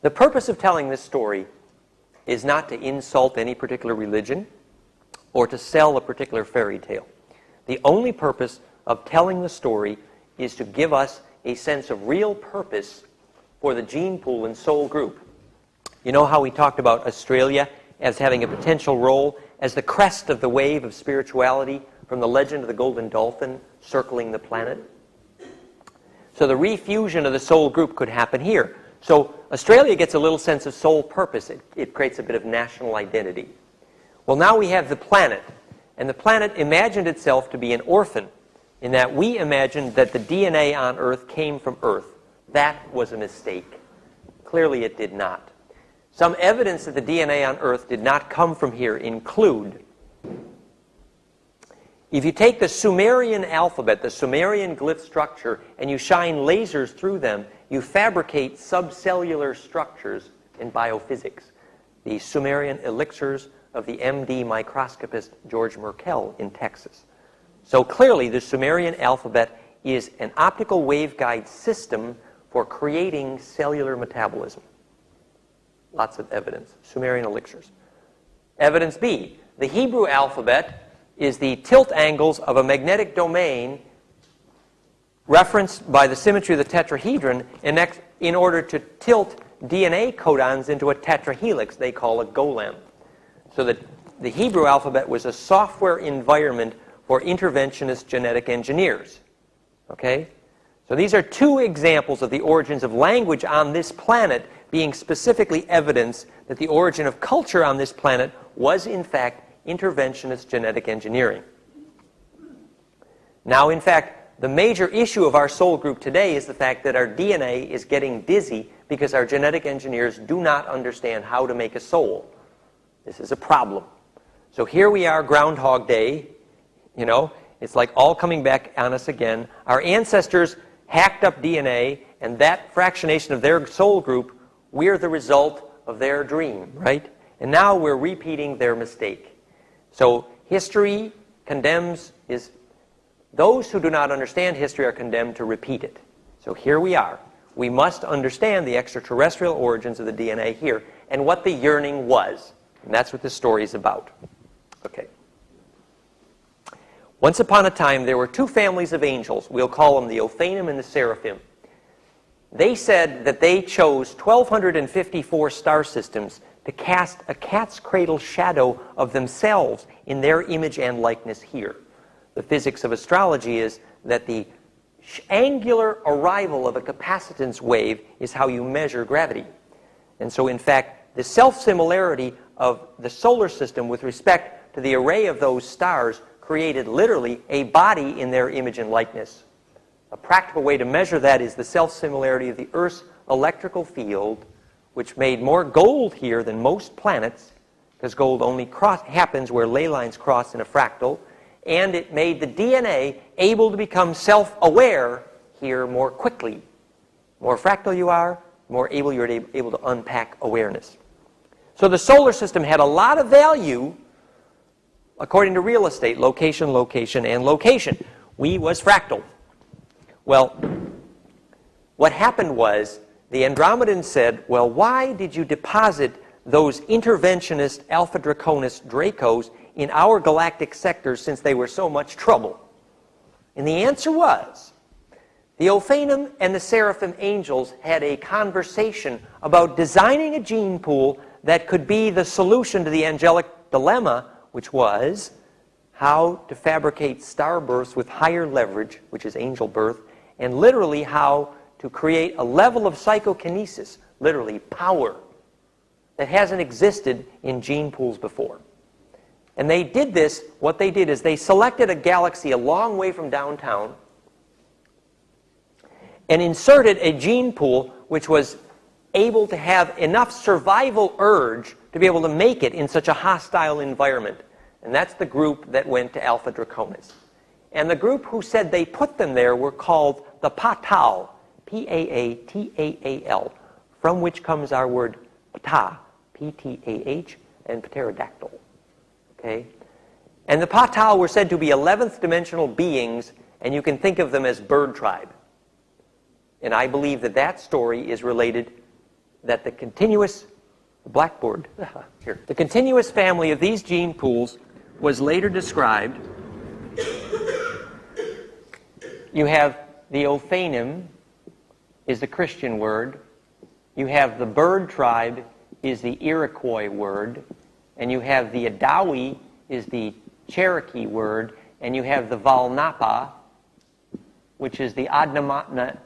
The purpose of telling this story is not to insult any particular religion or to sell a particular fairy tale. The only purpose of telling the story is to give us a sense of real purpose for the gene pool and soul group. You know how we talked about Australia as having a potential role as the crest of the wave of spirituality from the legend of the golden dolphin circling the planet? So the refusion of the soul group could happen here. So Australia gets a little sense of soul purpose. It creates a bit of national identity. Well, now we have the planet. And the planet imagined itself to be an orphan in that we imagined that the DNA on Earth came from Earth. That was a mistake. Clearly it did not. Some evidence that the DNA on Earth did not come from here include, if you take the Sumerian alphabet, the Sumerian glyph structure, and you shine lasers through them, you fabricate subcellular structures in biophysics. The Sumerian elixirs of the MD microscopist George Merkel in Texas. So clearly the Sumerian alphabet is an optical waveguide system for creating cellular metabolism. Lots of evidence. Sumerian elixirs. Evidence B, the Hebrew alphabet is the tilt angles of a magnetic domain referenced by the symmetry of the tetrahedron in order to tilt DNA codons into a tetrahelix they call a golem. So that the Hebrew alphabet was a software environment for interventionist genetic engineers. Okay? So these are two examples of the origins of language on this planet being specifically evidence that the origin of culture on this planet was in fact interventionist genetic engineering. Now, in fact, the major issue of our soul group today is the fact that our DNA is getting dizzy because our genetic engineers do not understand how to make a soul. This is a problem. So here we are, Groundhog Day. You know, it's like all coming back on us again. Our ancestors hacked up DNA, and that fractionation of their soul group, we're the result of their dream, right? And now we're repeating their mistake. So history condemns those who do not understand history are condemned to repeat it. So here we are. We must understand the extraterrestrial origins of the DNA here and what the yearning was. And that's what this story is about. Okay. Once upon a time, there were two families of angels. We'll call them the Ophanim and the Seraphim. They said that they chose 1,254 star systems to cast a cat's cradle shadow of themselves in their image and likeness here. The physics of astrology is that the angular arrival of a capacitance wave is how you measure gravity. And so, in fact, the self-similarity of the solar system with respect to the array of those stars created literally a body in their image and likeness. A practical way to measure that is the self-similarity of the Earth's electrical field, which made more gold here than most planets, because gold only happens where ley lines cross in a fractal, and it made the DNA able to become self-aware here more quickly. More fractal you are, more able you're able to unpack awareness. So the solar system had a lot of value according to real estate, location, location, and location. We was fractal. Well, what happened was the Andromedans said, well, why did you deposit those interventionist Alpha Draconis Dracos in our galactic sectors since they were so much trouble? And the answer was, the Ophanim and the Seraphim angels had a conversation about designing a gene pool that could be the solution to the angelic dilemma, which was how to fabricate star births with higher leverage, which is angel birth, and literally how to create a level of psychokinesis, literally power, that hasn't existed in gene pools before. And they did this, what they did is they selected a galaxy a long way from downtown and inserted a gene pool which was able to have enough survival urge to be able to make it in such a hostile environment. And that's the group that went to Alpha Draconis. And the group who said they put them there were called the Patal, P-A-A-T-A-A-L, from which comes our word Ptah, P-T-A-H, and pterodactyl. Okay? And the Patal were said to be 11th dimensional beings, and you can think of them as bird tribe. And I believe that that story is related that the continuous blackboard here, the continuous family of these gene pools was later described. You have the Ophanim, is the Christian word. You have the bird tribe, is the Iroquois word. And you have the Adawi, is the Cherokee word. And you have the Valnapa, which is the Adnyamatna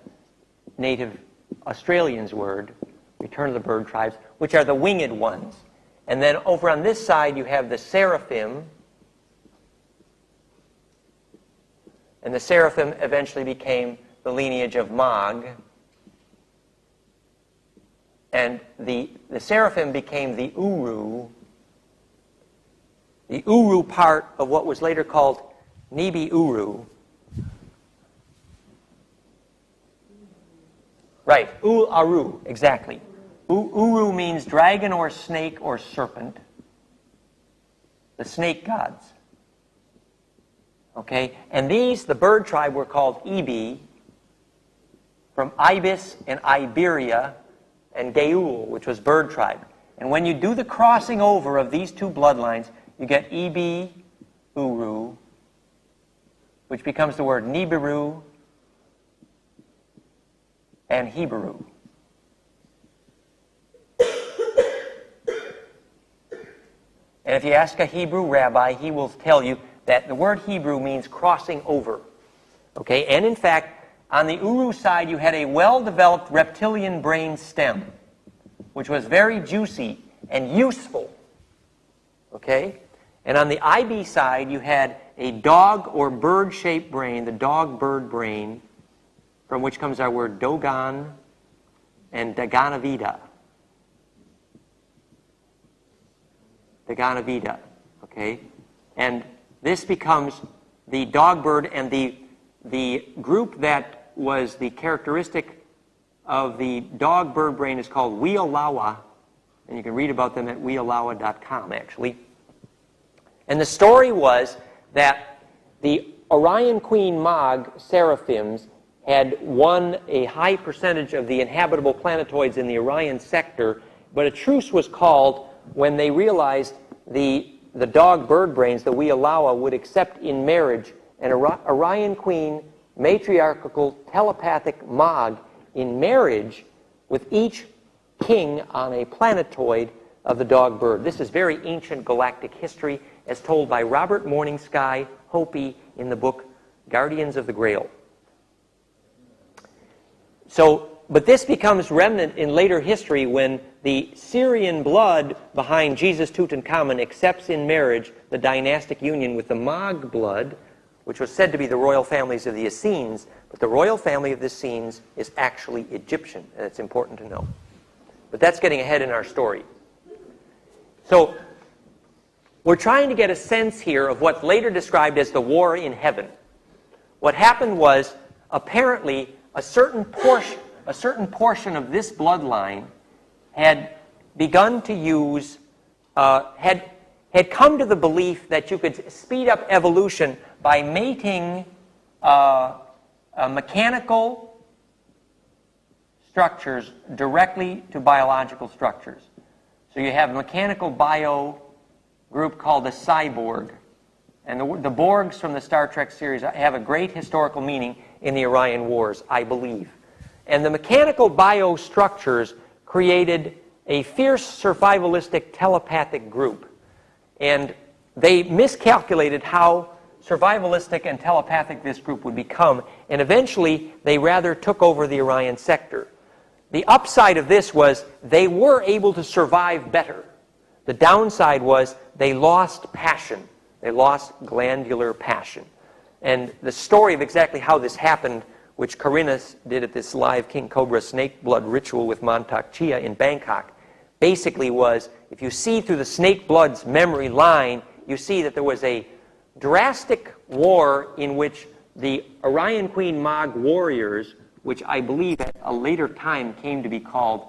native Australians word, return of the bird tribes, which are the winged ones. And then over on this side, you have the Seraphim. And the Seraphim eventually became the lineage of Mag. And the Seraphim became the Uru part of what was later called Nibiru. Right, Aru, exactly. Uru means dragon or snake or serpent. The snake gods. Okay, and these, the bird tribe, were called Ebi, from Ibis and Iberia, and Geul, which was bird tribe. And when you do the crossing over of these two bloodlines, you get Ebi, Uru, which becomes the word Nibiru and Hebrew. And if you ask a Hebrew rabbi, he will tell you that the word Hebrew means crossing over. Okay, and in fact, on the Uru side, you had a well-developed reptilian brain stem, which was very juicy and useful. Okay? And on the IB side, you had a dog or bird-shaped brain, the dog-bird brain, from which comes our word Dogon and Daganavida. Daganavida, okay? And this becomes the dog bird, and the group that was the characteristic of the dog bird brain is called Wealawa, and you can read about them at wealawa.com, actually. And the story was that the Orion Queen Mag seraphims had won a high percentage of the inhabitable planetoids in the Orion sector, but a truce was called when they realized the dog bird brains, the Wealawa, would accept in marriage an Orion Queen matriarchal telepathic Mag in marriage with each king on a planetoid of the dog bird. This is very ancient galactic history as told by Robert Morningsky Hopi in the book Guardians of the Grail. So, but this becomes remnant in later history when the Syrian blood behind Jesus Tutankhamun accepts in marriage the dynastic union with the Mag blood, which was said to be the royal families of the Essenes, but the royal family of the Essenes is actually Egyptian, and it's important to know. But that's getting ahead in our story. So, we're trying to get a sense here of what's later described as the war in heaven. What happened was, apparently, a certain portion of this bloodline had begun to use, had come to the belief that you could speed up evolution by mating mechanical structures directly to biological structures. So you have a mechanical bio group called the cyborg. And the Borgs from the Star Trek series have a great historical meaning in the Orion Wars, I believe. And the mechanical biostructures created a fierce survivalistic telepathic group. And they miscalculated how survivalistic and telepathic this group would become, and eventually they rather took over the Orion sector. The upside of this was they were able to survive better. The downside was they lost passion. They lost glandular passion. And the story of exactly how this happened, which Corinna did at this live King Cobra snake blood ritual with Montauk Chia in Bangkok, basically was, if you see through the snake blood's memory line, you see that there was a drastic war in which the Orion Queen Mag warriors, which I believe at a later time came to be called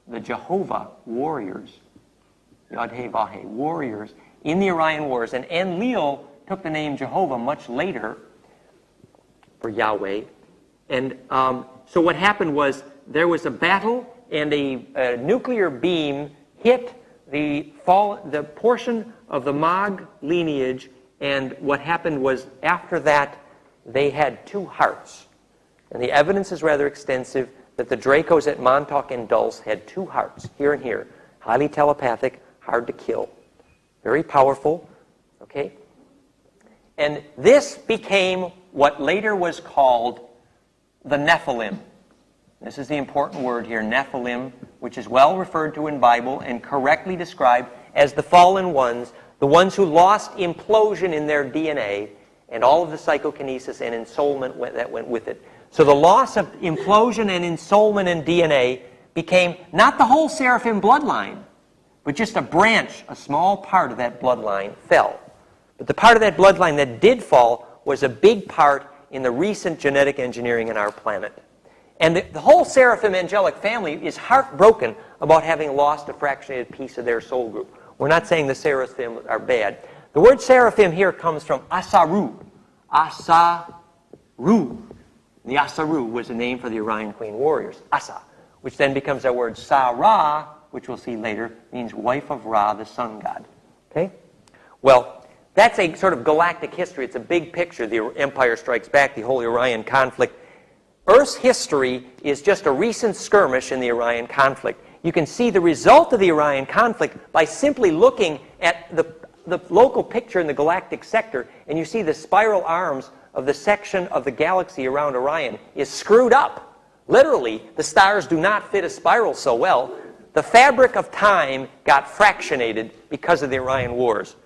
the Jehovah warriors, Yod-Heh-Vah-Heh, warriors, in the Orion Wars. And Enlil took the name Jehovah much later for Yahweh. And so what happened was there was a battle, and a nuclear beam hit the portion of the Mog lineage, and what happened was after that they had 2 hearts. And the evidence is rather extensive that the Dracos at Montauk and Dulce had 2 hearts, here and here. Highly telepathic, hard to kill. Very powerful, okay? And this became what later was called the Nephilim. This is the important word here, Nephilim, which is well referred to in Bible and correctly described as the fallen ones, the ones who lost implosion in their DNA and all of the psychokinesis and ensoulment that went with it. So the loss of implosion and ensoulment in DNA became not the whole seraphim bloodline, but just a branch, a small part of that bloodline fell. But the part of that bloodline that did fall was a big part in the recent genetic engineering in our planet. And the whole seraphim angelic family is heartbroken about having lost a fractionated piece of their soul group. We're not saying the seraphim are bad. The word seraphim here comes from Asaru. Asaru. The Asaru was a name for the Orion Queen warriors, Asa, which then becomes our word Sarah, which we'll see later, means wife of Ra, the sun god. Okay? Well, that's a sort of galactic history. It's a big picture. The Empire Strikes Back, the whole Orion conflict. Earth's history is just a recent skirmish in the Orion conflict. You can see the result of the Orion conflict by simply looking at the local picture in the galactic sector, and you see the spiral arms of the section of the galaxy around Orion is screwed up. Literally, the stars do not fit a spiral so well. The fabric of time got fractionated because of the Orion Wars.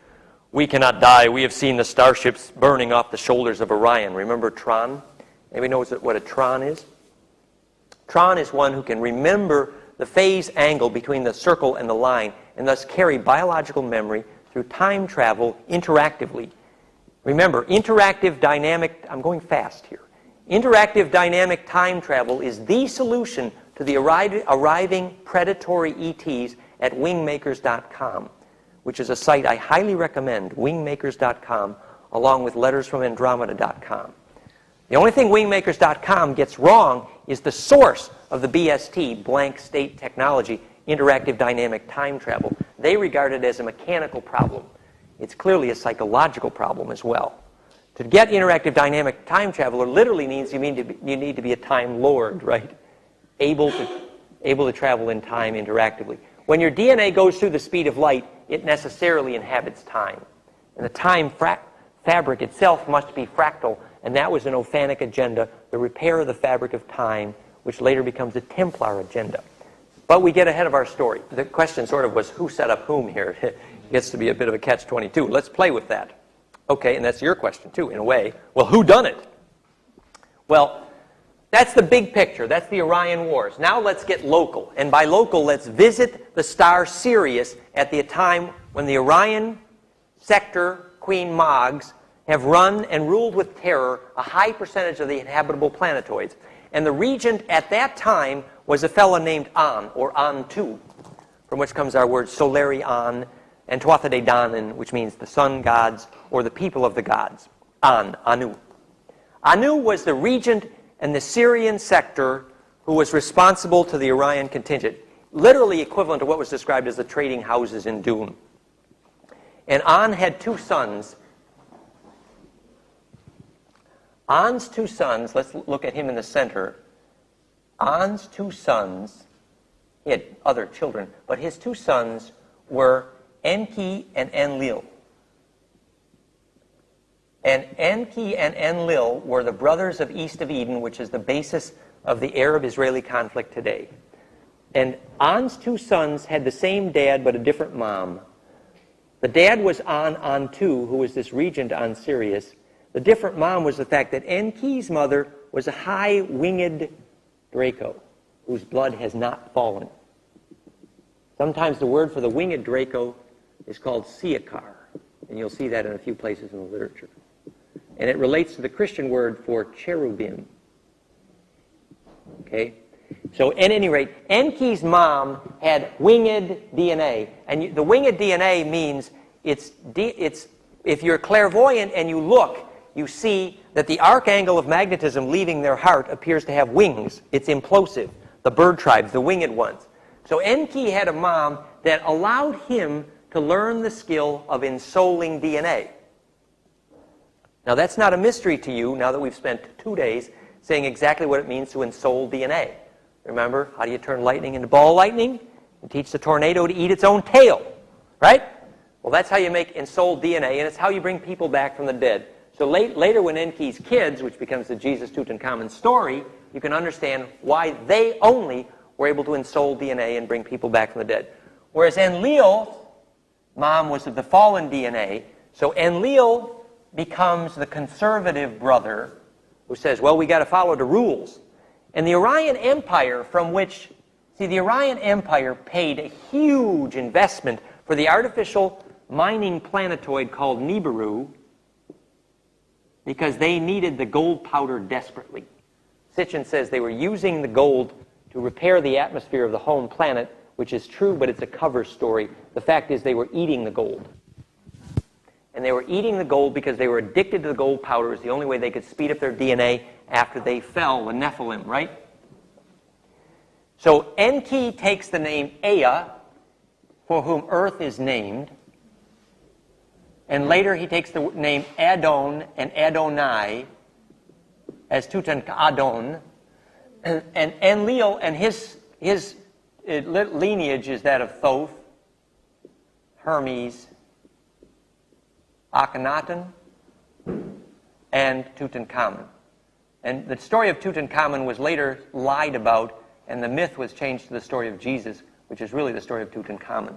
We cannot die. We have seen the starships burning off the shoulders of Orion. Remember Tron? Anybody knows what a Tron is? Tron is one who can remember the phase angle between the circle and the line and thus carry biological memory through time travel interactively. Remember, interactive dynamic, I'm going fast here. Interactive dynamic time travel is the solution to the arriving predatory ETs at wingmakers.com, which is a site I highly recommend, wingmakers.com, along with lettersfromandromeda.com. The only thing wingmakers.com gets wrong is the source of the BST, blank state technology, interactive dynamic time travel. They regard it as a mechanical problem. It's clearly a psychological problem as well. To get interactive dynamic time traveler literally means you need to be a time lord, right? Able to travel in time interactively. When your DNA goes through the speed of light, it necessarily inhabits time. And the time fabric itself must be fractal, and that was an Ophanic agenda, the repair of the fabric of time, which later becomes a Templar agenda. But we get ahead of our story. The question sort of was who set up whom here. It gets to be a bit of a catch-22. Let's play with that. Okay, and that's your question too, in a way. Well, who done it? Well, that's the big picture. That's the Orion Wars. Now let's get local. And by local, let's visit the star Sirius at the time when the Orion sector Queen Mogs have run and ruled with terror a high percentage of the inhabitable planetoids. And the regent at that time was a fellow named An, or Antu, from which comes our word Solari An, and Tuathade Danan, which means the sun gods, or the people of the gods. Anu. Anu was the regent and the Syrian sector who was responsible to the Orion contingent, literally equivalent to what was described as the trading houses in Dune. And An had 2 sons. An's 2 sons, let's look at him in the center. An's 2 sons, he had other children, but his 2 sons were Enki and Enlil. And Enki and Enlil were the brothers of East of Eden, which is the basis of the Arab-Israeli conflict today. And An's 2 sons had the same dad but a different mom. The dad was Antu, who was this regent on Sirius. The different mom was the fact that Enki's mother was a high-winged Draco, whose blood has not fallen. Sometimes the word for the winged Draco is called Siakar, and you'll see that in a few places in the literature. And it relates to the Christian word for cherubim. Okay? So at any rate, Enki's mom had winged DNA. And the winged DNA means it's if you're clairvoyant and you look, you see that the arc angle of magnetism leaving their heart appears to have wings. It's implosive. the bird tribes, the winged ones. So Enki had a mom that allowed him to learn the skill of ensouling DNA. Now that's not a mystery to you now that we've spent 2 days saying exactly what it means to ensoul DNA. Remember, how do you turn lightning into ball lightning? You teach the tornado to eat its own tail, right? Well, that's how you make ensouled DNA, and it's how you bring people back from the dead. So later when Enki's kids, which becomes the Jesus Tutankhamun story, you can understand why they only were able to ensoul DNA and bring people back from the dead. Whereas Enlil's mom was of the fallen DNA, so Enlil becomes the conservative brother who says, well, we got to follow the rules. And the Orion Empire from which, see, the Orion Empire paid a huge investment for the artificial mining planetoid called Nibiru because they needed the gold powder desperately. Sitchin says they were using the gold to repair the atmosphere of the home planet, which is true, but it's a cover story. The fact is they were eating the gold. And they were eating the gold because they were addicted to the gold powder. It was the only way they could speed up their DNA after they fell, the Nephilim, right? So Enki takes the name Ea, for whom Earth is named. And later he takes the name Adon and Adonai as Tutankhamun. And Enlil and his lineage is that of Thoth, Hermes, Akhenaten, and Tutankhamun. And the story of Tutankhamun was later lied about, and the myth was changed to the story of Jesus, which is really the story of Tutankhamun.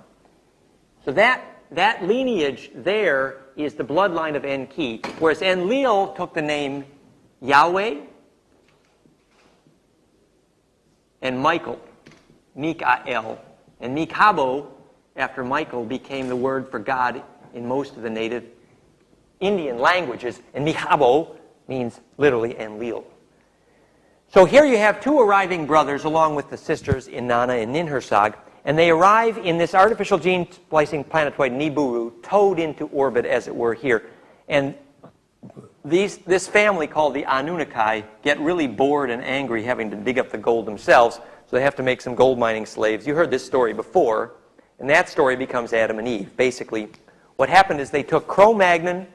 So that lineage there is the bloodline of Enki, whereas Enlil took the name Yahweh and Michael, Mikael, and Mikabo, after Michael, became the word for God in most of the native Indian languages, and Mikabo means literally Enlil. So here you have two arriving brothers along with the sisters Inanna and Ninhursag, and they arrive in this artificial gene splicing planetoid Nibiru, towed into orbit as it were here. And this family called the Anunnaki get really bored and angry having to dig up the gold themselves, so they have to make some gold mining slaves. You heard this story before, and that story becomes Adam and Eve. Basically, what happened is they took Cro-Magnon.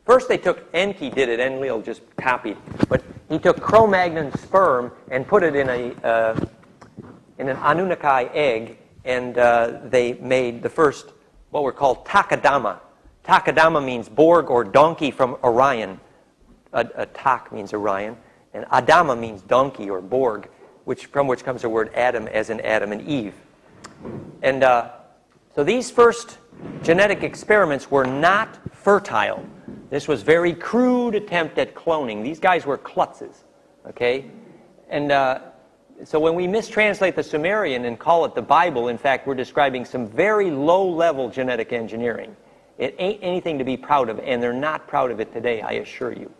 First they took, Enki did it, Enlil just copied, but he took Cro-Magnon's sperm and put it in an Anunnaki egg, and they made the first, what were called Takadama. Takadama means Borg or donkey from Orion. A Tak means Orion, and Adama means donkey or Borg, from which comes the word Adam, as in Adam and Eve. And so these first genetic experiments were not fertile. This was very crude attempt at cloning. These guys were klutzes, okay? And so when we mistranslate the Sumerian and call it the Bible, in fact, we're describing some very low-level genetic engineering. It ain't anything to be proud of, and they're not proud of it today, I assure you.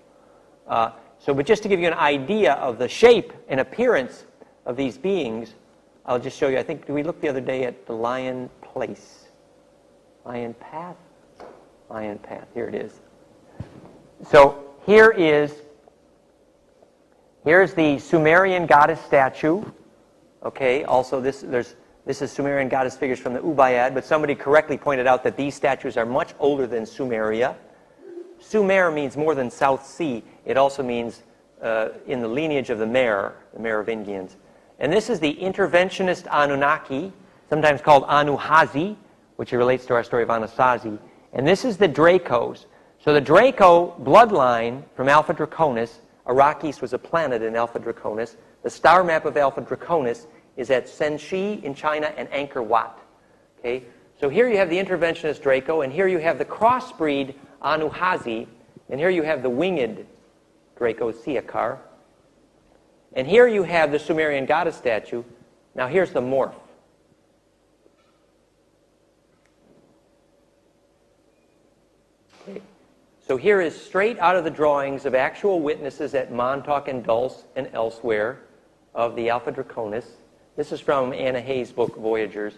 But just to give you an idea of the shape and appearance of these beings, I'll just show you. I think, did we look the other day at the Lion Place? Lion Path? Lion Path, here it is. So here's the Sumerian goddess statue. Okay, also this is Sumerian goddess figures from the Ubayyad, but somebody correctly pointed out that these statues are much older than Sumeria. Sumer means more than South Sea. It also means in the lineage of the Merovingians. And this is the interventionist Anunnaki, sometimes called Anuhazi, which relates to our story of Anasazi. And this is the Dracos. So the Draco bloodline from Alpha Draconis, Arrakis was a planet in Alpha Draconis. The star map of Alpha Draconis is at Senshi in China and Angkor Wat. Okay? So here you have the interventionist Draco, and here you have the crossbreed Anuhazi, and here you have the winged Draco Siakar. And here you have the Sumerian goddess statue. Now here's the morph. Okay. So here is straight out of the drawings of actual witnesses at Montauk and Dulce and elsewhere of the Alpha Draconis. This is from Anna Hayes' book, Voyagers.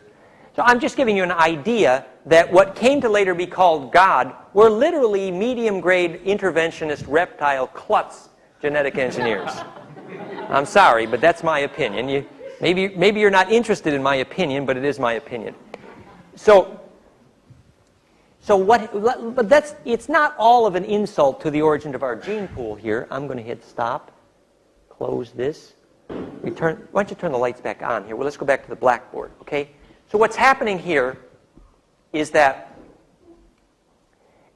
So I'm just giving you an idea that what came to later be called God were literally medium-grade interventionist reptile klutz genetic engineers. I'm sorry, but that's my opinion. Maybe you're not interested in my opinion, but it is my opinion. But it's not all of an insult to the origin of our gene pool here. I'm going to hit stop, close this. Why don't you turn the lights back on here? Well, let's go back to the blackboard, okay? So what's happening here is that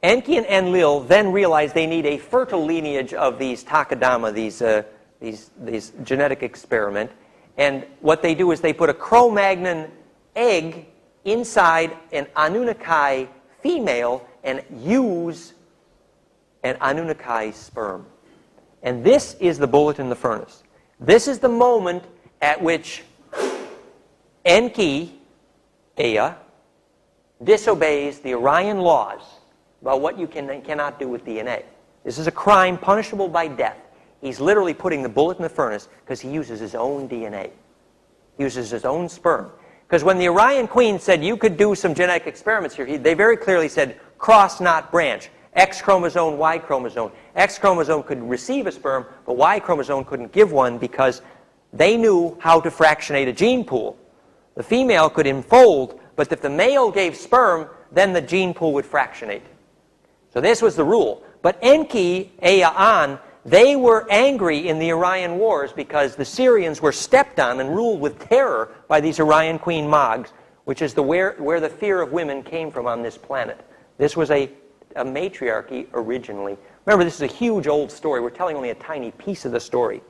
Enki and Enlil then realize they need a fertile lineage of these Takadama, these genetic experiment. And what they do is they put a Cro-Magnon egg inside an Anunnaki female and use an Anunnaki sperm. And this is the bullet in the furnace. This is the moment at which Enki, Ea, disobeys the Orion laws about what you can and cannot do with DNA. This is a crime punishable by death. He's literally putting the bullet in the furnace because he uses his own DNA. He uses his own sperm. Because when the Orion Queen said you could do some genetic experiments here, they very clearly said cross, not branch. X chromosome, Y chromosome. X chromosome could receive a sperm, but Y chromosome couldn't give one because they knew how to fractionate a gene pool. The female could enfold, but if the male gave sperm, then the gene pool would fractionate. So this was the rule. But Enki, Ea, An, they were angry in the Orion Wars because the Syrians were stepped on and ruled with terror by these Orion Queen Mogs, which is where the fear of women came from on this planet. This was a matriarchy originally. Remember, this is a huge old story. We're telling only a tiny piece of the story.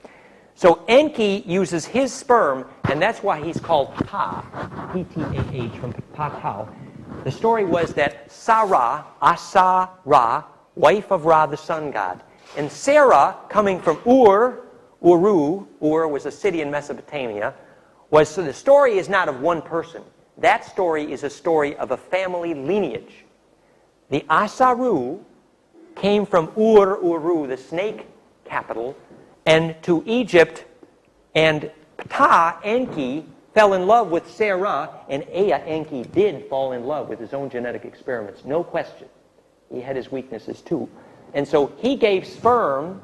So Enki uses his sperm, and that's why he's called Ptah, P-T-A-H, from Patau. The story was that Sarah, Asa-Ra, wife of Ra, the sun god, and Sarah, coming from Ur was a city in Mesopotamia, so the story is not of one person. That story is a story of a family lineage. The Asaru came from Uru, the snake capital, and to Egypt, and Ptah, Enki, fell in love with Sarah, and Ea, Enki, did fall in love with his own genetic experiments, no question. He had his weaknesses too. And so he gave sperm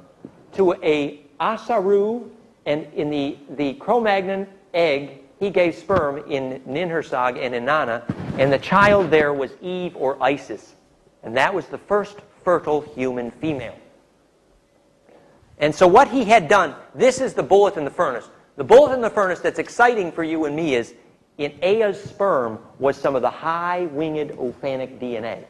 to a Asaru, and in the Cro-Magnon egg, he gave sperm in Ninhursag and Inanna, and the child there was Eve or Isis. And that was the first fertile human female. And so what he had done, this is the bullet in the furnace. The bullet in the furnace that's exciting for you and me is, in Ea's sperm was some of the high-winged ophanic DNA.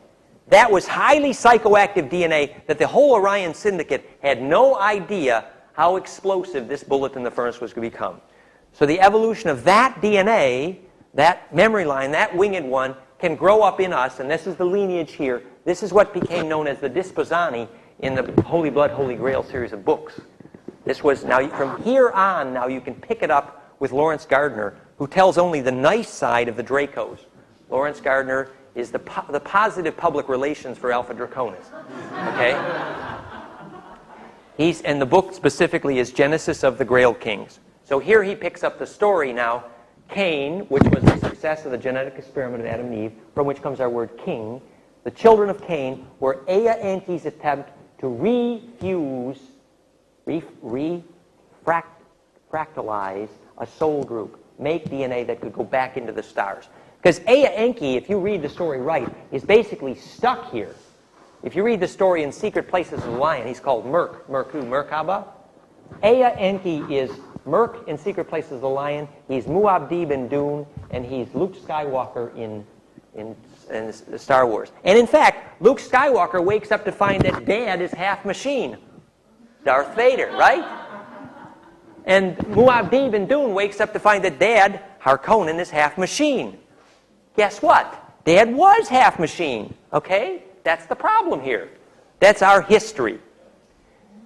That was highly psychoactive DNA that the whole Orion Syndicate had no idea how explosive this bullet in the furnace was going to become. So the evolution of that DNA, that memory line, that winged one, can grow up in us, and this is the lineage here. This is what became known as the Disposani in the Holy Blood, Holy Grail series of books. This was, now from here on, now you can pick it up with Lawrence Gardner, who tells only the nice side of the Dracos. Lawrence Gardner is the positive public relations for Alpha Draconis. Okay? And the book specifically is Genesis of the Grail Kings. So here he picks up the story now. Cain, which was the success of the genetic experiment of Adam and Eve, from which comes our word king. The children of Cain were Ea, Enki's attempt to fractalize a soul group, make DNA that could go back into the stars. Because Ea Enki, if you read the story right, is basically stuck here. If you read the story in Secret Places of the Lion, he's called Merk. Merk who? Merkaba? Ea Enki is Merk in Secret Places of the Lion. He's Muad'Dib in Dune, and he's Luke Skywalker in Star Wars. And in fact, Luke Skywalker wakes up to find that Dad is half machine. Darth Vader, right? And Muad'Dib in Dune wakes up to find that Dad, Harkonnen, is half machine. Guess what? Dad was half machine, okay? That's the problem here. That's our history.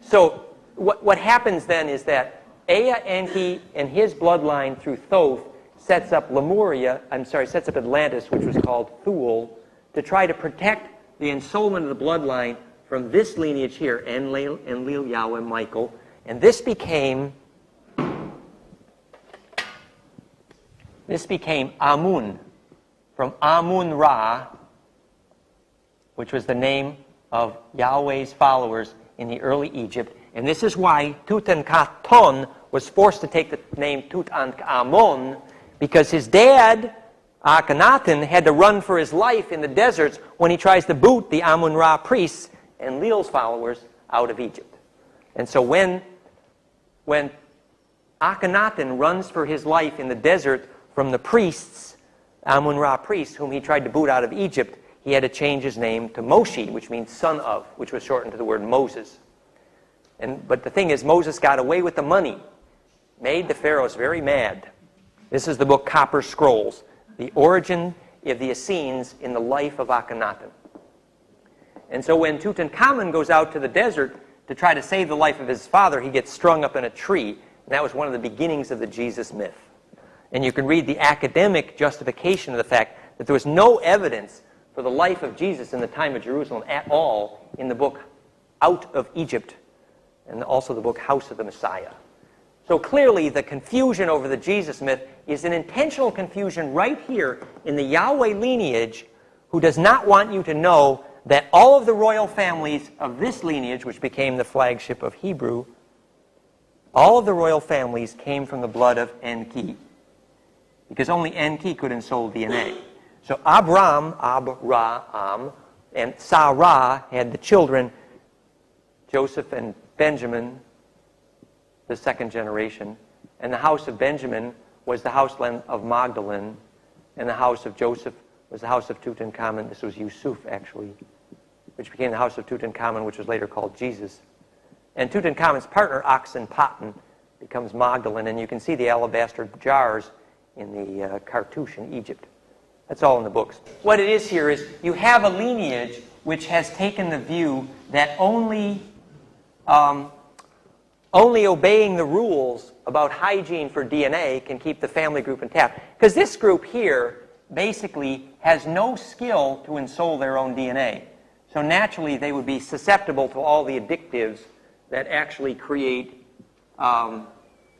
So what happens then is that Ea Enki and his bloodline through Thoth sets up Atlantis, which was called Thule, to try to protect the ensoulment of the bloodline from this lineage here, Enlil, Yahweh, Michael. And this became Amun, from Amun-Ra, which was the name of Yahweh's followers in the early Egypt. And this is why Tutankhamun was forced to take the name Tutankhamun, because his dad, Akhenaten, had to run for his life in the deserts when he tries to boot the Amun-Ra priests and Enlil's followers out of Egypt. And so when Akhenaten runs for his life in the desert from the priests, Amun-Ra priests, whom he tried to boot out of Egypt, he had to change his name to Moshe, which means son of, which was shortened to the word Moses. But the thing is, Moses got away with the money, made the pharaohs very mad. This is the book Copper Scrolls, the origin of the Essenes in the life of Akhenaten. And so when Tutankhamun goes out to the desert to try to save the life of his father, he gets strung up in a tree. And that was one of the beginnings of the Jesus myth. And you can read the academic justification of the fact that there was no evidence for the life of Jesus in the time of Jerusalem at all in the book Out of Egypt, and also the book House of the Messiah. So clearly the confusion over the Jesus myth is an intentional confusion right here in the Yahweh lineage, who does not want you to know that all of the royal families of this lineage, which became the flagship of Hebrew, all of the royal families came from the blood of Enki, because only Enki could ensoul DNA. So Abraham, and Sarah had the children, Joseph and Benjamin, the second generation. And the house of Benjamin was the houseland of Magdalene, and the house of Joseph was the house of Tutankhamun. This was Yusuf, actually, which became the house of Tutankhamun, which was later called Jesus. And Tutankhamun's partner, Akhenaten, becomes Magdalene, and you can see the alabaster jars in the cartouche in Egypt. That's all in the books. What it is here is you have a lineage which has taken the view that only obeying the rules about hygiene for DNA can keep the family group intact. Because this group here basically has no skill to ensoul their own DNA. So naturally they would be susceptible to all the additives that actually create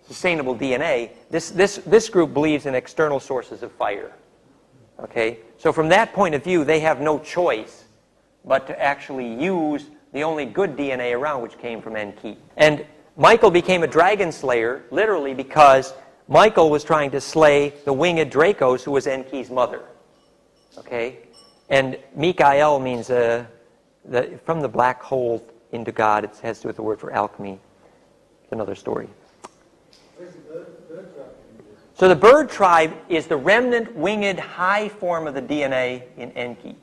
sustainable DNA. This group believes in external sources of fire. Okay? So from that point of view, they have no choice but to actually use the only good DNA around, which came from Enki. And Michael became a dragon slayer, literally because Michael was trying to slay the winged Dracos, who was Enki's mother. Okay? And Mikael means from the black hole into God. It has to do with the word for alchemy. It's another story. So the bird tribe is the remnant winged high form of the DNA in Enki.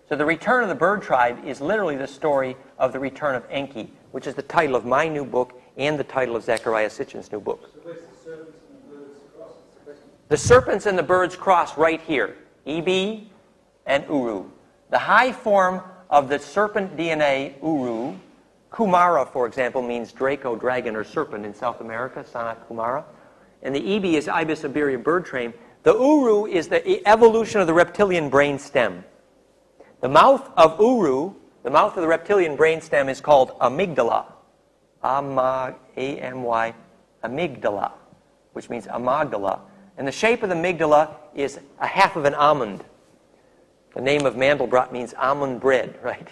So the return of the bird tribe is literally the story of the return of Enki, which is the title of my new book and the title of Zechariah Sitchin's new book. So where's the serpents and the birds cross? The serpents and the birds cross right here, Eb and Uru. The high form of the serpent DNA, Uru, Kumara, for example, means Draco, dragon, or serpent in South America, Sanat Kumara. And the Eb is Ibis iberia bird train. The Uru is the evolution of the reptilian brain stem. The mouth of Uru, the mouth of the reptilian brain stem, is called amygdala. A-M-Y, amygdala, which means amygdala. And the shape of the amygdala is a half of an almond. The name of Mandelbrot means almond bread, right?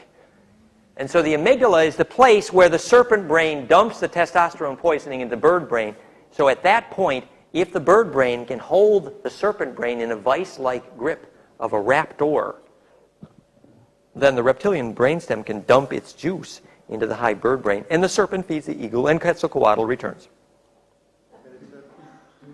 And so the amygdala is the place where the serpent brain dumps the testosterone poisoning into the bird brain. So at that point, if the bird brain can hold the serpent brain in a vice-like grip of a raptor, then the reptilian brainstem can dump its juice into the high bird brain, and the serpent feeds the eagle, and Quetzalcoatl returns. Do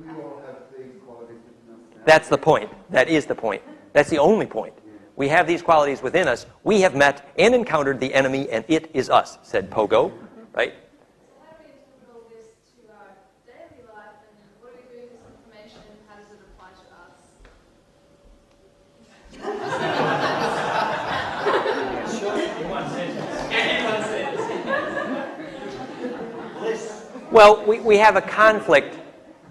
we all have these qualities within us now? That's the point. That is the point. That's the only point. We have these qualities within us. We have met and encountered the enemy, and it is us, said Pogo, right? So how do we interpret all this to our daily life, and what do we do with this information, and how does it apply to us? Well, we have a conflict.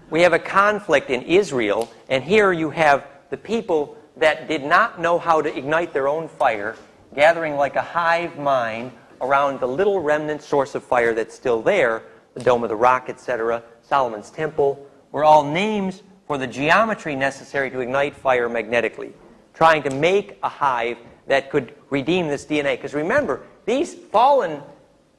We have a conflict in Israel, and here you have the people that did not know how to ignite their own fire, gathering like a hive mind around the little remnant source of fire that's still there, the Dome of the Rock, etc., Solomon's Temple, were all names for the geometry necessary to ignite fire magnetically, trying to make a hive that could redeem this DNA. Because remember, these fallen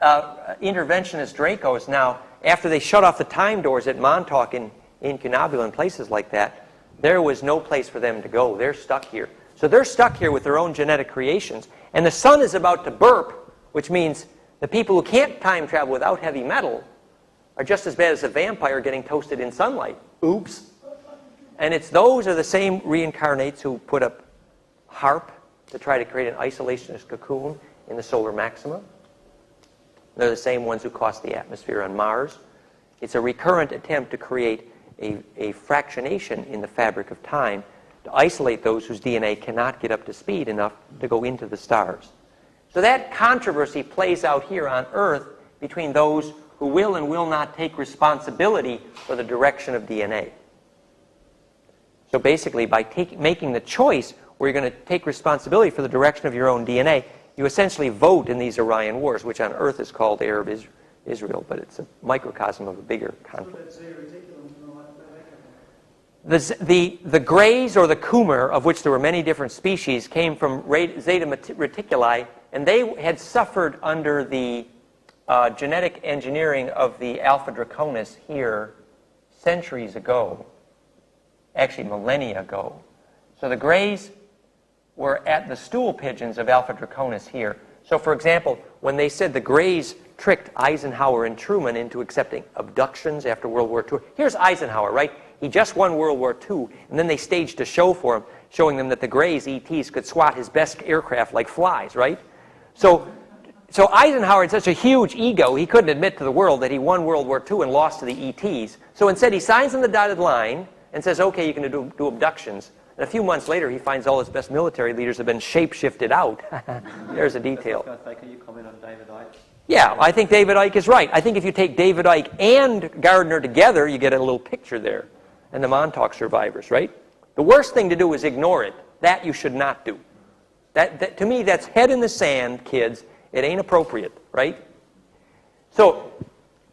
interventionist Dracos now, after they shut off the time doors at Montauk in Incunabula and places like that, there was no place for them to go. They're stuck here. So they're stuck here with their own genetic creations. And the sun is about to burp, which means the people who can't time travel without heavy metal are just as bad as a vampire getting toasted in sunlight. Oops. And those are the same reincarnates who put up HARP to try to create an isolationist cocoon in the solar maxima. They're the same ones who cost the atmosphere on Mars. It's a recurrent attempt to create a fractionation in the fabric of time to isolate those whose DNA cannot get up to speed enough to go into the stars. So that controversy plays out here on Earth between those who will and will not take responsibility for the direction of DNA. So basically, by making the choice where you're going to take responsibility for the direction of your own DNA, you essentially vote in these Orion Wars, which on Earth is called Arab-Israel, but it's a microcosm of a bigger conflict. The Greys, or the Coomer, of which there were many different species, came from Zeta Reticuli, and they had suffered under the genetic engineering of the Alpha Draconis here centuries ago, actually millennia ago. So the Greys were at the stool pigeons of Alpha Draconis here. So for example, when they said the Greys tricked Eisenhower and Truman into accepting abductions after World War II, here's Eisenhower, right? He just won World War II, and then they staged a show for him, showing them that the Greys, ETs, could swat his best aircraft like flies, right? So Eisenhower had such a huge ego, he couldn't admit to the world that he won World War II and lost to the ETs. So instead, he signs on the dotted line and says, okay, you can do abductions. And a few months later, he finds all his best military leaders have been shape-shifted out. There's a detail. Can you comment on David Icke? Yeah, I think David Icke is right. I think if you take David Icke and Gardner together, you get a little picture there. And the Montauk survivors, right? The worst thing to do is ignore it. That you should not do. That to me, that's head in the sand, kids. It ain't appropriate, right? So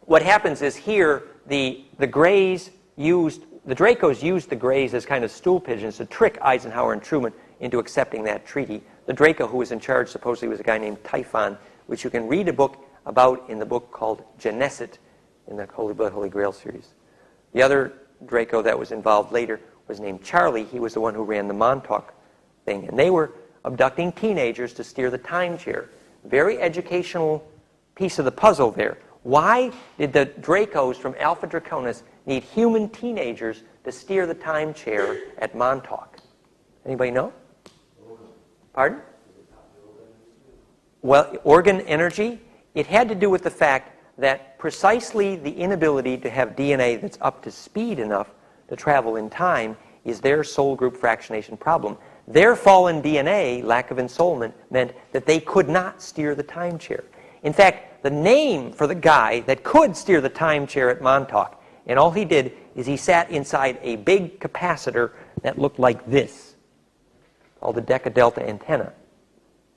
what happens is here, the Dracos used the Greys as kind of stool pigeons to trick Eisenhower and Truman into accepting that treaty. The Draco who was in charge supposedly was a guy named Typhon, which you can read a book about in the book called Genesis in the Holy Blood, Holy Grail series. The other Draco that was involved later was named Charlie. He was the one who ran the Montauk thing. And they were abducting teenagers to steer the time chair. Very educational piece of the puzzle there. Why did the Dracos from Alpha Draconis need human teenagers to steer the time chair at Montauk? Anybody know? Pardon? Well, organ energy, it had to do with the fact that precisely the inability to have DNA that's up to speed enough to travel in time is their soul group fractionation problem. Their fallen DNA, lack of ensoulment, meant that they could not steer the time chair. In fact, the name for the guy that could steer the time chair at Montauk, and all he did is he sat inside a big capacitor that looked like this, called the decadelta antenna.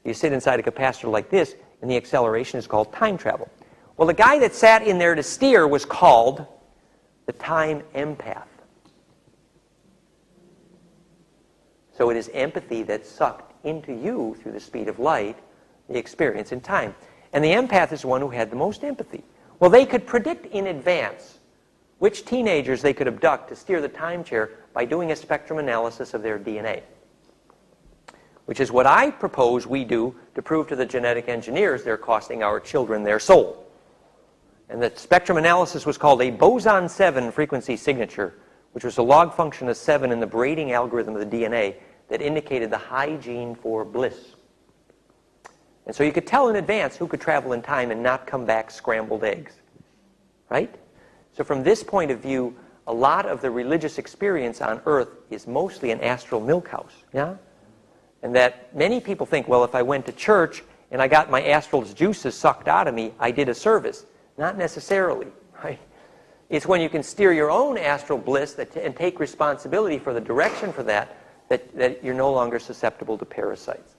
You sit inside a capacitor like this, and the acceleration is called time travel. Well, the guy that sat in there to steer was called the time empath. So it is empathy that sucked into you through the speed of light, the experience in time. And the empath is the one who had the most empathy. Well, they could predict in advance which teenagers they could abduct to steer the time chair by doing a spectrum analysis of their DNA, which is what I propose we do to prove to the genetic engineers they're costing our children their soul. And the spectrum analysis was called a boson 7 frequency signature, which was a log function of 7 in the braiding algorithm of the DNA that indicated the high gene for bliss. And so you could tell in advance who could travel in time and not come back scrambled eggs. Right? So from this point of view, a lot of the religious experience on Earth is mostly an astral milkhouse. Yeah? And that many people think, well, if I went to church and I got my astral juices sucked out of me, I did a service. Not necessarily, right? It's when you can steer your own astral bliss and take responsibility for the direction for that you're no longer susceptible to parasites.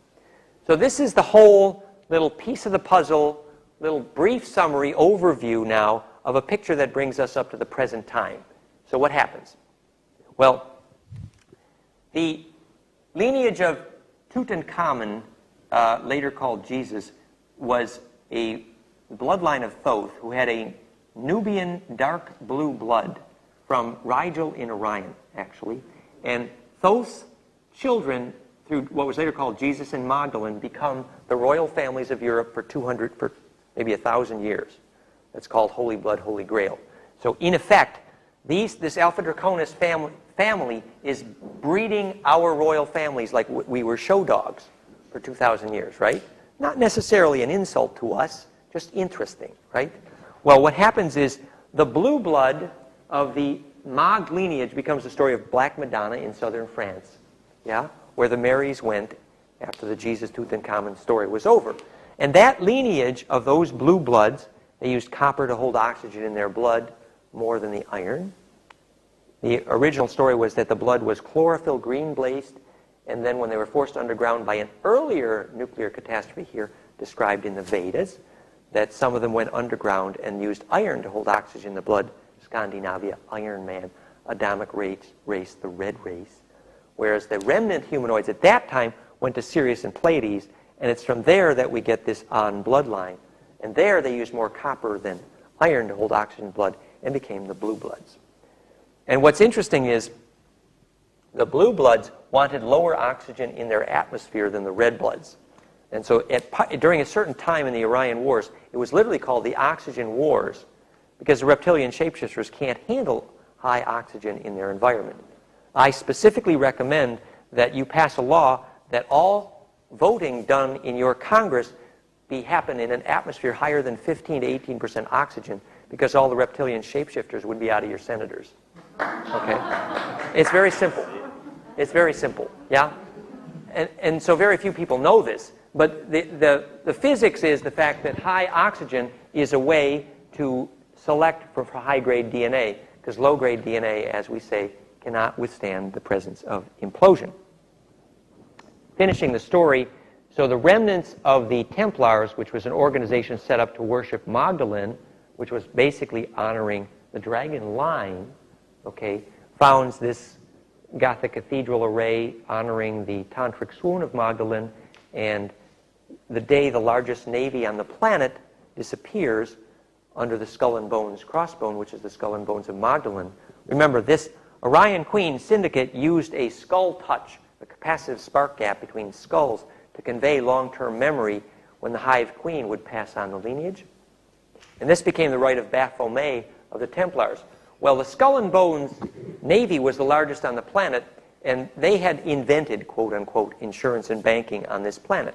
So this is the whole little piece of the puzzle, little brief summary overview now of a picture that brings us up to the present time. So what happens? Well, the lineage of Tutankhamun, later called Jesus, was a the bloodline of Thoth, who had a Nubian dark blue blood from Rigel in Orion, actually. And Thoth's children, through what was later called Jesus and Magdalene, become the royal families of Europe for maybe 1,000 years. That's called Holy Blood, Holy Grail. So in effect, this Alpha Draconis family is breeding our royal families like we were show dogs for 2,000 years, right? Not necessarily an insult to us, just interesting, right? Well, what happens is the blue blood of the Mag lineage becomes the story of Black Madonna in southern France, yeah, where the Marys went after the Jesus Tutankhamun story was over. And that lineage of those blue bloods, they used copper to hold oxygen in their blood more than the iron. The original story was that the blood was chlorophyll green blazed, and then when they were forced underground by an earlier nuclear catastrophe here, described in the Vedas, that some of them went underground and used iron to hold oxygen in the blood. Scandinavia, Iron Man, Adamic race, the red race. Whereas the remnant humanoids at that time went to Sirius and Pleiades, and it's from there that we get this On bloodline. And there they used more copper than iron to hold oxygen in blood and became the blue bloods. And what's interesting is the blue bloods wanted lower oxygen in their atmosphere than the red bloods. And so during a certain time in the Orion Wars, it was literally called the Oxygen Wars because the reptilian shapeshifters can't handle high oxygen in their environment. I specifically recommend that you pass a law that all voting done in your Congress happen in an atmosphere higher than 15 to 18% oxygen because all the reptilian shapeshifters would be out of your senators. Okay? It's very simple. It's very simple, yeah? And so very few people know this. But the physics is the fact that high oxygen is a way to select for high-grade DNA, because low-grade DNA, as we say, cannot withstand the presence of implosion. Finishing the story, so the remnants of the Templars, which was an organization set up to worship Magdalene, which was basically honoring the dragon line, okay, founds this Gothic cathedral array honoring the tantric swoon of Magdalene, and the day the largest navy on the planet disappears under the skull and bones crossbone, which is the skull and bones of Magdalene. Remember, this Orion Queen syndicate used a skull touch, a capacitive spark gap between skulls, to convey long-term memory when the Hive Queen would pass on the lineage. And this became the rite of Baphomet of the Templars. Well, the Skull and Bones Navy was the largest on the planet, and they had invented, quote-unquote, insurance and banking on this planet.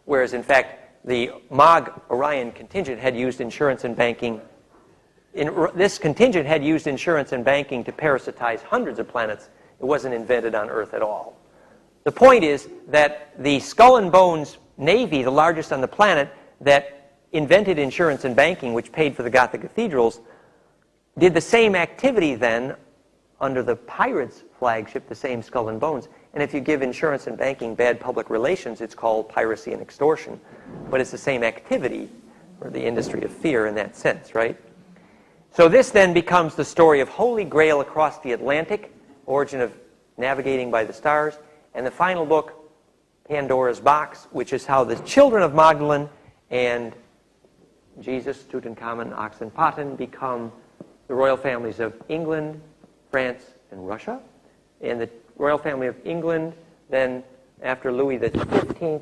Whereas, in fact, the Mag Orion contingent had used insurance and banking. This contingent had used insurance and banking to parasitize hundreds of planets. It wasn't invented on Earth at all. The point is that the Skull and Bones Navy, the largest on the planet, that invented insurance and banking, which paid for the Gothic cathedrals, did the same activity then under the pirates' flagship, the same Skull and Bones. And if you give insurance and banking bad public relations, it's called piracy and extortion. But it's the same activity, or the industry of fear in that sense, right? So this then becomes the story of Holy Grail across the Atlantic, origin of navigating by the stars, and the final book, Pandora's Box, which is how the children of Magdalene and Jesus, Tutankhamun, Akhenaten become the royal families of England, France, and Russia. And the royal family of England, then after Louis XV,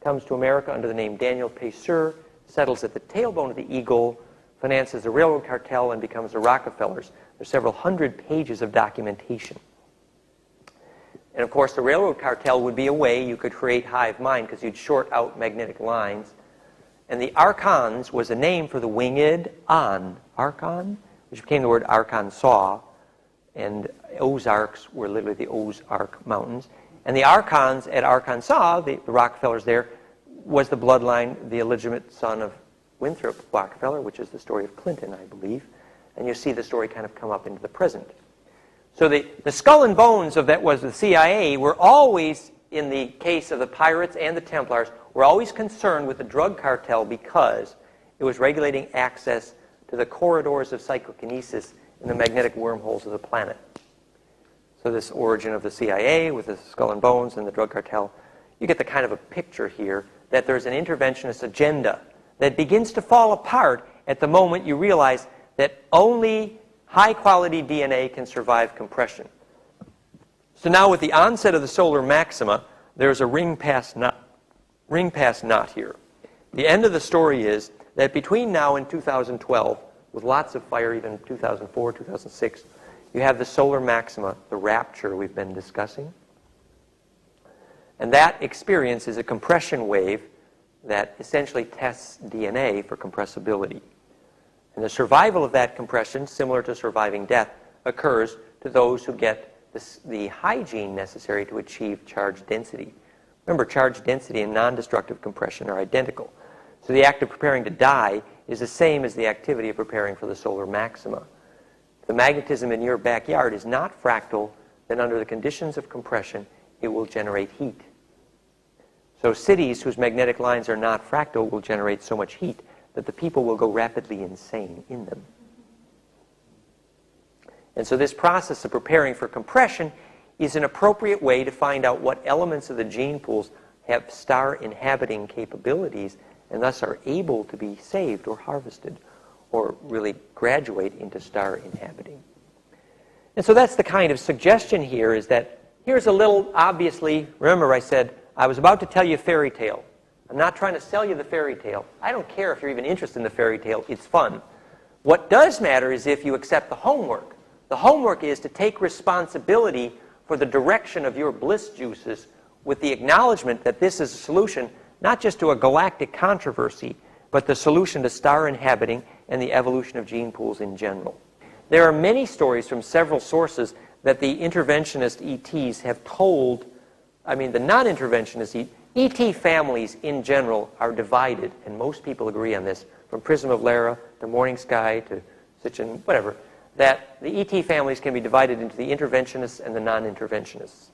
comes to America under the name Daniel Pacer, settles at the tailbone of the Eagle, finances a railroad cartel, and becomes the Rockefellers. There's several hundred pages of documentation. And of course, the railroad cartel would be a way you could create hive mind because you'd short out magnetic lines. And the Archons was a name for the winged on, Archon, which became the word Arkansas. And Ozarks were literally the Ozark Mountains. And the Archons at Arkansas, the Rockefellers there, was the bloodline, the illegitimate son of Winthrop Rockefeller, which is the story of Clinton, I believe. And you see the story kind of come up into the present. So the skull and bones of that was the CIA were always, in the case of the pirates and the Templars, were always concerned with the drug cartel because it was regulating access to the corridors of psychokinesis in the magnetic wormholes of the planet. So this origin of the CIA with the skull and bones and the drug cartel, you get the kind of a picture here that there's an interventionist agenda that begins to fall apart at the moment you realize that only high-quality DNA can survive compression. So now with the onset of the solar maxima, there's a ring pass knot here. The end of the story is that between now and 2012, with lots of fire, even 2004, 2006, you have the solar maxima, the rapture we've been discussing. And that experience is a compression wave that essentially tests DNA for compressibility. And the survival of that compression, similar to surviving death, occurs to those who get the hygiene necessary to achieve charge density. Remember, charge density and non-destructive compression are identical. So the act of preparing to die is the same as the activity of preparing for the solar maxima. If the magnetism in your backyard is not fractal, then under the conditions of compression, it will generate heat. So cities whose magnetic lines are not fractal will generate so much heat that the people will go rapidly insane in them. And so this process of preparing for compression is an appropriate way to find out what elements of the gene pools have star-inhabiting capabilities and thus are able to be saved or harvested or really graduate into star-inhabiting. And so that's the kind of suggestion here, is that here's a little, obviously, remember I said, I was about to tell you a fairy tale. I'm not trying to sell you the fairy tale. I don't care if you're even interested in the fairy tale. It's fun. What does matter is if you accept the homework. The homework is to take responsibility for the direction of your bliss juices with the acknowledgement that this is a solution not just to a galactic controversy, but the solution to star inhabiting and the evolution of gene pools in general. There are many stories from several sources that the interventionist ETs have told. The non-interventionist ET families in general are divided, and most people agree on this, from Prism of Lara to Morning Sky to Sitchin, whatever, that the ET families can be divided into the interventionists and the non-interventionists.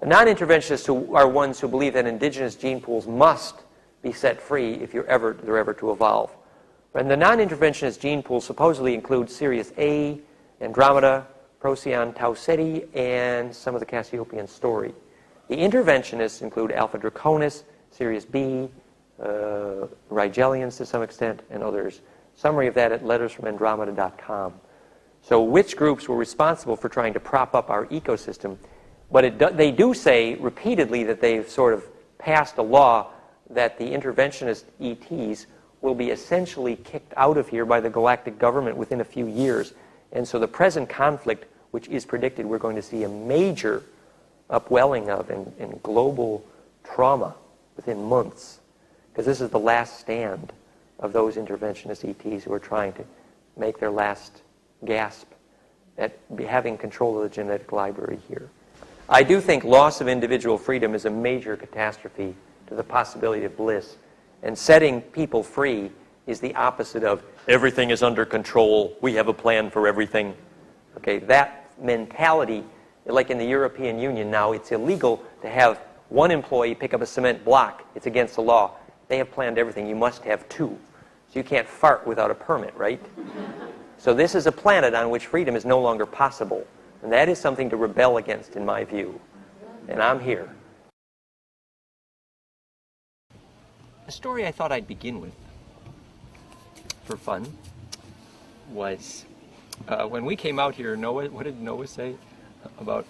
The non-interventionists are ones who believe that indigenous gene pools must be set free if they're ever to evolve. And the non-interventionist gene pools supposedly include Sirius A, Andromeda, Procyon, Tau Ceti, and some of the Cassiopean story. The interventionists include Alpha Draconis, Sirius B, Rigelians to some extent, and others. Summary of that at lettersfromandromeda.com. So which groups were responsible for trying to prop up our ecosystem? But they do say repeatedly that they've sort of passed a law that the interventionist ETs will be essentially kicked out of here by the galactic government within a few years. And so the present conflict, which is predicted we're going to see a major upwelling of and global trauma within months, because this is the last stand of those interventionist ETs who are trying to make their last gasp at having control of the genetic library here. I do think loss of individual freedom is a major catastrophe to the possibility of bliss, and setting people free is the opposite of everything is under control, we have a plan for everything. Okay, that mentality, like in the European Union now, it's illegal to have one employee pick up a cement block. It's against the law. They have planned everything. You must have two. So you can't fart without a permit, right? So this is a planet on which freedom is no longer possible. And that is something to rebel against, in my view. And I'm here. The story I thought I'd begin with, for fun, was when we came out here, Noah, what did Noah say about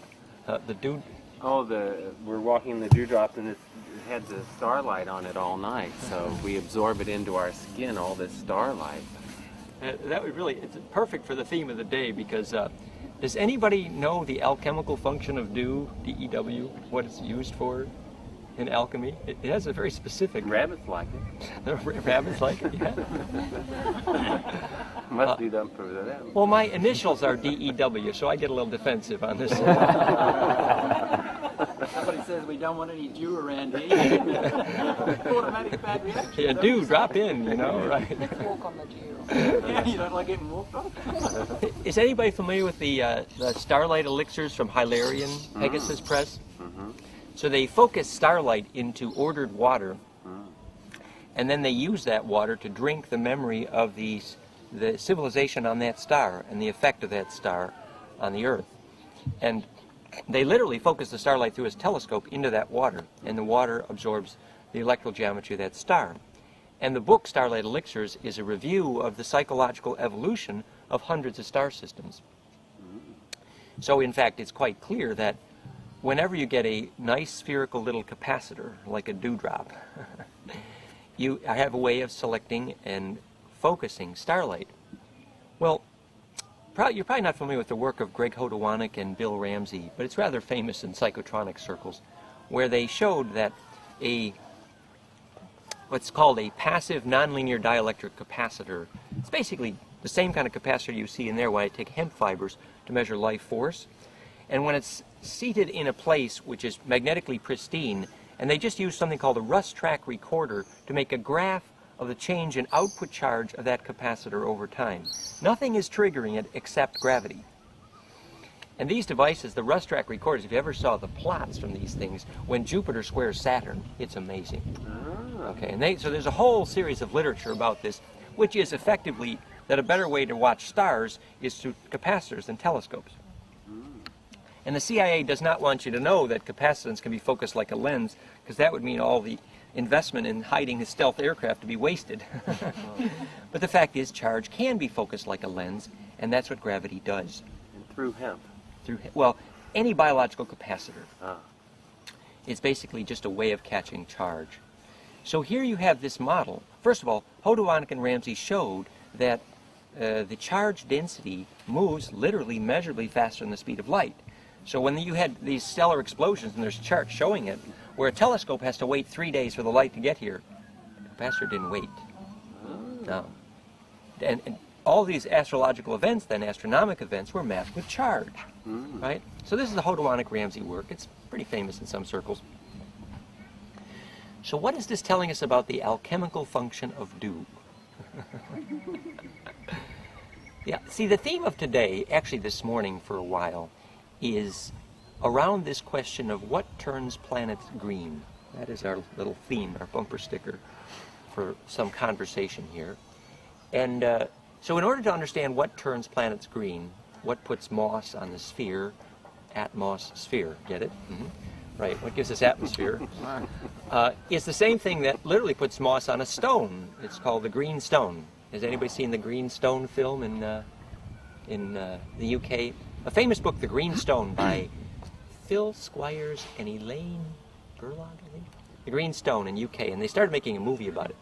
the dude? Oh, we're walking the dewdrop, and it had the starlight on it all night, so we absorb it into our skin, all this starlight. That would really, it's perfect for the theme of the day, because does anybody know the alchemical function of dew, D-E-W, what it's used for in alchemy? It has a very specific... Rabbits like it. Rabbits like it, yeah. Must be done for them. Well, my initials are D-E-W, so I get a little defensive on this. Somebody says we don't want any Jew around here. Automatic bad reaction. Yeah, do drop in, right? Let's walk on the Jew. Yeah, you don't like getting walked on? Is anybody familiar with the starlight elixirs from Hilarion, Pegasus Press? Mm-hmm. So they focus starlight into ordered water, and then they use that water to drink the memory of the civilization on that star and the effect of that star on the Earth. And they literally focus the starlight through his telescope into that water, and the water absorbs the electral geometry of that star. And the book Starlight Elixirs is a review of the psychological evolution of hundreds of star systems. So in fact, it's quite clear that whenever you get a nice spherical little capacitor, like a dewdrop, you have a way of selecting and focusing starlight. Well, you're probably not familiar with the work of Greg Hodowanik and Bill Ramsey, but it's rather famous in psychotronic circles, where they showed that what's called a passive nonlinear dielectric capacitor, it's basically the same kind of capacitor you see in there when I take hemp fibers to measure life force. And when it's seated in a place which is magnetically pristine, and they just use something called a rust track recorder to make a graph of the change in output charge of that capacitor over time. Nothing is triggering it except gravity. And these devices, the rust track recorders, if you ever saw the plots from these things, when Jupiter squares Saturn, it's amazing. Okay, and so there's a whole series of literature about this, which is effectively that a better way to watch stars is through capacitors and telescopes. And the CIA does not want you to know that capacitance can be focused like a lens, because that would mean all the investment in hiding his stealth aircraft to be wasted. But the fact is, charge can be focused like a lens, and that's what gravity does. And through hemp. Well, any biological capacitor. It's basically just a way of catching charge. So here you have this model. First of all, Hodowanik and Ramsey showed that the charge density moves literally measurably faster than the speed of light. So when you had these stellar explosions, and there's charts showing it, where a telescope has to wait 3 days for the light to get here, the capacitor didn't wait. No. And all these astrological events, then astronomic events, were mapped with charge, right? So this is the Hodowanik-Ramsey work. It's pretty famous in some circles. So what is this telling us about the alchemical function of dew? Yeah, see, the theme of today, actually this morning for a while, is around this question of what turns planets green. That is our little theme, our bumper sticker for some conversation here. And so in order to understand what turns planets green, what puts moss on the sphere, atmosphere, get it? Right, what gives us atmosphere, is the same thing that literally puts moss on a stone. It's called the green stone. Has anybody seen the Green Stone film in the UK? A famous book, The Green Stone, by Phil Squires and Elaine Burlock, I think. The Green Stone in UK, and they started making a movie about it.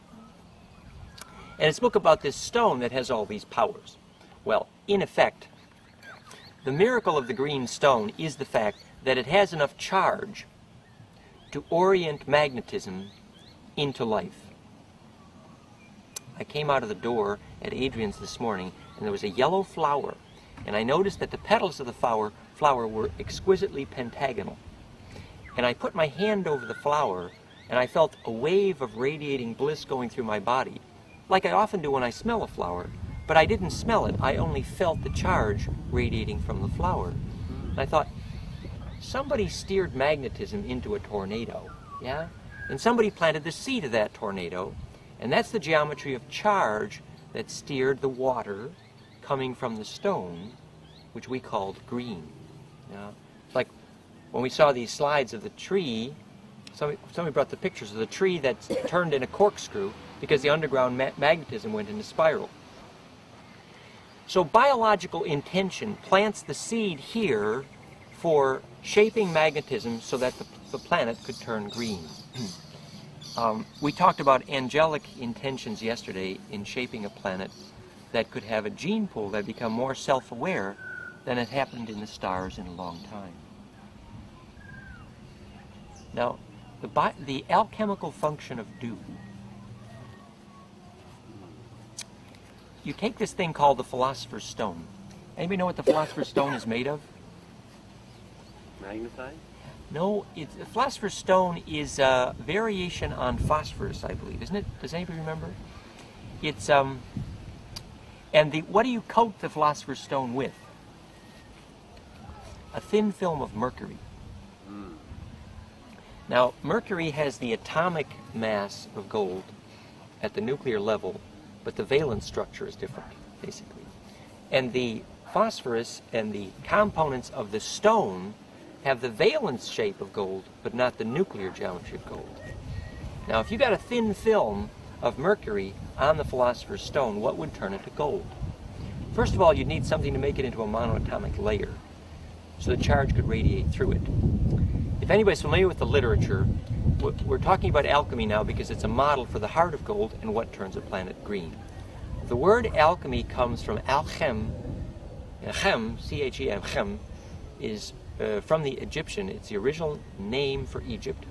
And it's a book about this stone that has all these powers. Well, in effect, the miracle of the green stone is the fact that it has enough charge to orient magnetism into life. I came out of the door at Adrian's this morning, and there was a yellow flower, and I noticed that the petals of the flower were exquisitely pentagonal. And I put my hand over the flower, and I felt a wave of radiating bliss going through my body, like I often do when I smell a flower, but I didn't smell it. I only felt the charge radiating from the flower. And I thought, somebody steered magnetism into a tornado, yeah? And somebody planted the seed of that tornado, and that's the geometry of charge that steered the water coming from the stone, which we called green. Yeah? Like when we saw these slides of the tree, somebody brought the pictures of the tree that's turned in a corkscrew because the underground magnetism went into spiral. So biological intention plants the seed here for shaping magnetism so that the planet could turn green. We talked about angelic intentions yesterday in shaping a planet that could have a gene pool that become more self-aware than had happened in the stars in a long time. Now, the alchemical function of dew. You take this thing called the Philosopher's Stone. Anybody know what the Philosopher's Stone is made of? Magnetite? No, the Philosopher's Stone is a variation on phosphorus, I believe, isn't it? Does anybody remember? It's what do you coat the Philosopher's Stone with? A thin film of mercury. Now, mercury has the atomic mass of gold at the nuclear level, but the valence structure is different, basically. And the phosphorus and the components of the stone have the valence shape of gold, but not the nuclear geometry of gold. Now, if you got a thin film of mercury on the Philosopher's Stone, what would turn it to gold? First of all, you'd need something to make it into a monoatomic layer so the charge could radiate through it. If anybody's familiar with the literature, we're talking about alchemy now because it's a model for the heart of gold and what turns a planet green. The word alchemy comes from alchem. Chem, C-H-E-M, chem, is from the Egyptian. It's the original name for Egypt,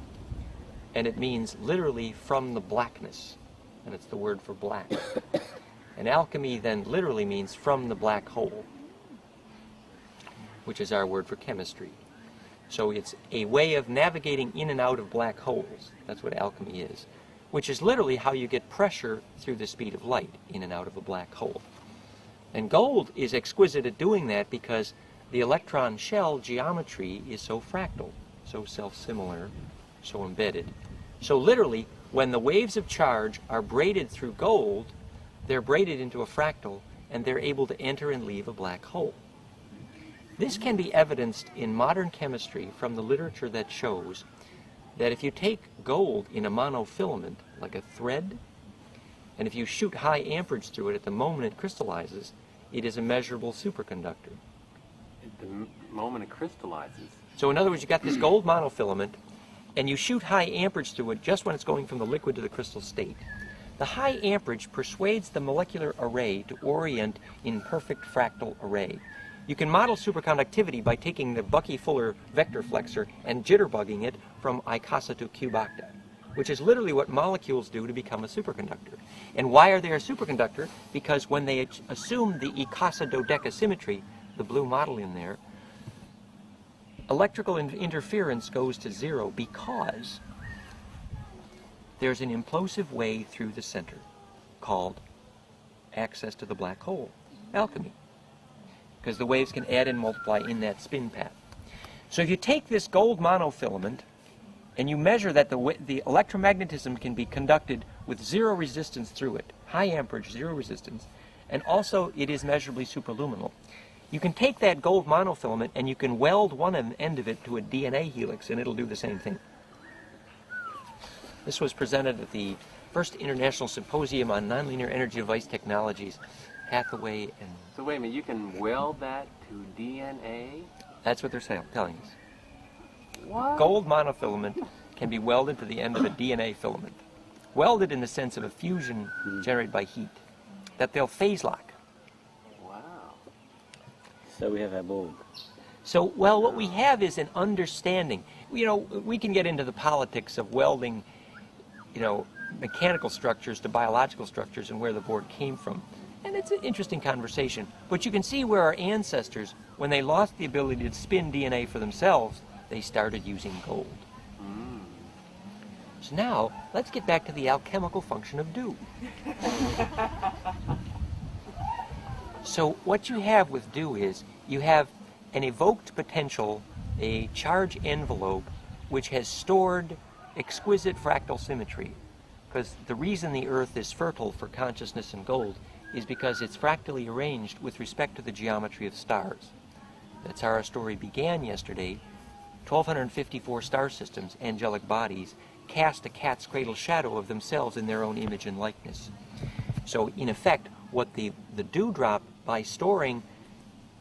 and it means literally from the blackness, and it's the word for black. And alchemy then literally means from the black hole, which is our word for chemistry. So it's a way of navigating in and out of black holes. That's what alchemy is, which is literally how you get pressure through the speed of light in and out of a black hole. And gold is exquisite at doing that because the electron shell geometry is so fractal, so self-similar, so embedded. So literally, when the waves of charge are braided through gold, they're braided into a fractal, and they're able to enter and leave a black hole. This can be evidenced in modern chemistry from the literature that shows that if you take gold in a monofilament, like a thread, and if you shoot high amperage through it at the moment it crystallizes, it is a measurable superconductor. At the moment it crystallizes. So in other words, you got this gold monofilament, and you shoot high amperage through it just when it's going from the liquid to the crystal state. The high amperage persuades the molecular array to orient in perfect fractal array. You can model superconductivity by taking the Bucky-Fuller vector flexor and jitterbugging it from Icasa to cube octa, which is literally what molecules do to become a superconductor. And why are they a superconductor? Because when they assume the Icasa dodeca symmetry, the blue model in there, electrical interference goes to zero because there's an implosive way through the center called access to the black hole, alchemy, because the waves can add and multiply in that spin path. So if you take this gold monofilament and you measure that the electromagnetism can be conducted with zero resistance through it, high amperage, zero resistance, and also it is measurably superluminal. You can take that gold monofilament and you can weld one end of it to a DNA helix and it'll do the same thing. This was presented at the first International Symposium on Nonlinear Energy Device Technologies, Hathaway and... So wait a minute, you can weld that to DNA? That's what they're telling us. What? Gold monofilament can be welded to the end of a DNA filament. Welded in the sense of a fusion generated by heat. That they'll phase lock. Wow. So we have a bulb. So, well, what we have is an understanding. You know, we can get into the politics of welding, you know, mechanical structures to biological structures and where the board came from. And it's an interesting conversation. But you can see where our ancestors, when they lost the ability to spin DNA for themselves, they started using gold. So now, let's get back to the alchemical function of dew. So what you have with dew is, you have an evoked potential, a charge envelope, which has stored exquisite fractal symmetry. Because the reason the Earth is fertile for consciousness and gold is because it's fractally arranged with respect to the geometry of stars. That's how our story began yesterday. 1,254 star systems, angelic bodies, cast a cat's cradle shadow of themselves in their own image and likeness. So in effect, what the dewdrop, by storing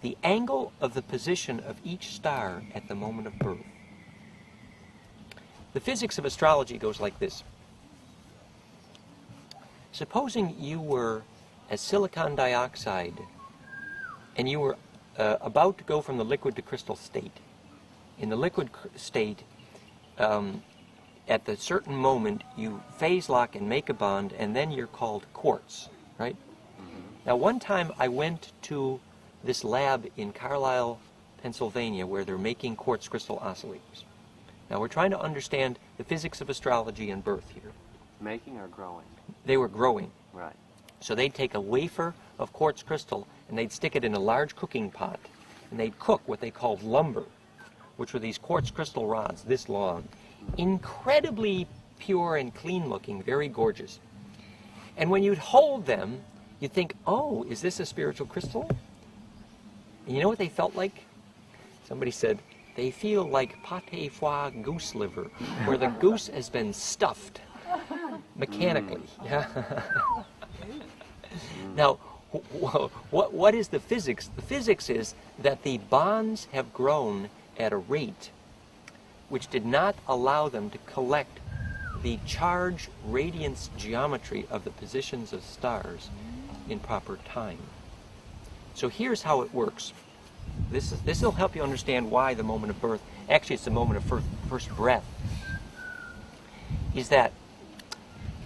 the angle of the position of each star at the moment of birth. The physics of astrology goes like this. Supposing you were as silicon dioxide and you were about to go from the liquid to crystal state. In the liquid state, at the certain moment, you phase lock and make a bond, and then you're called quartz, right? Now, one time I went to this lab in Carlisle, Pennsylvania, where they're making quartz crystal oscillators. Now, we're trying to understand the physics of astrology and birth here. Making or growing? They were growing. Right. So they'd take a wafer of quartz crystal, and they'd stick it in a large cooking pot, and they'd cook what they called lumber, which were these quartz crystal rods this long, incredibly pure and clean looking, very gorgeous. And when you'd hold them, you'd think, oh, is this a spiritual crystal? And you know what they felt like? Somebody said, they feel like pâté foie goose liver, where the goose has been stuffed. mechanically. Yeah. Now, what is the physics? The physics is that the bonds have grown at a rate which did not allow them to collect the charge radiance geometry of the positions of stars in proper time. So here's how it works. This will help you understand why the moment of birth, actually it's the moment of first breath, is that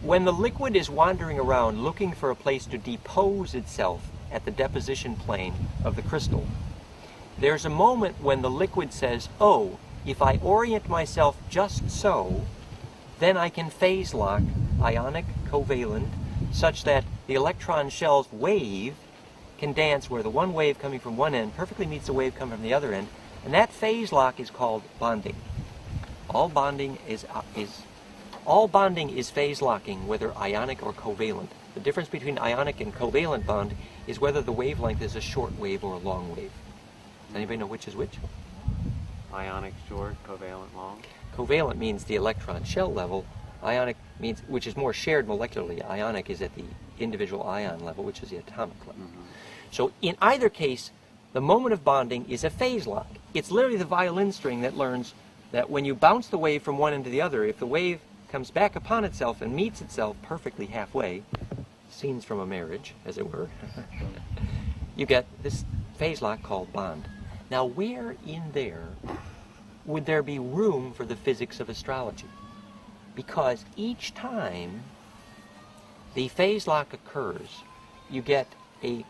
when the liquid is wandering around looking for a place to depose itself at the deposition plane of the crystal, there's a moment when the liquid says, oh, if I orient myself just so, then I can phase lock, ionic, covalent, such that the electron shell's wave can dance where the one wave coming from one end perfectly meets the wave coming from the other end, and that phase lock is called bonding. All bonding is phase locking, whether ionic or covalent. The difference between ionic and covalent bond is whether the wavelength is a short wave or a long wave. Does anybody know which is which? Ionic short, covalent long. Covalent means the electron shell level. Ionic means, which is more shared molecularly. Ionic is at the individual ion level, which is the atomic level. So in either case, the moment of bonding is a phase lock. It's literally the violin string that learns that when you bounce the wave from one end to the other, if the wave comes back upon itself and meets itself perfectly halfway, scenes from a marriage, as it were, you get this phase lock called bond. Now, where in there would there be room for the physics of astrology? Because each time the phase lock occurs, you get a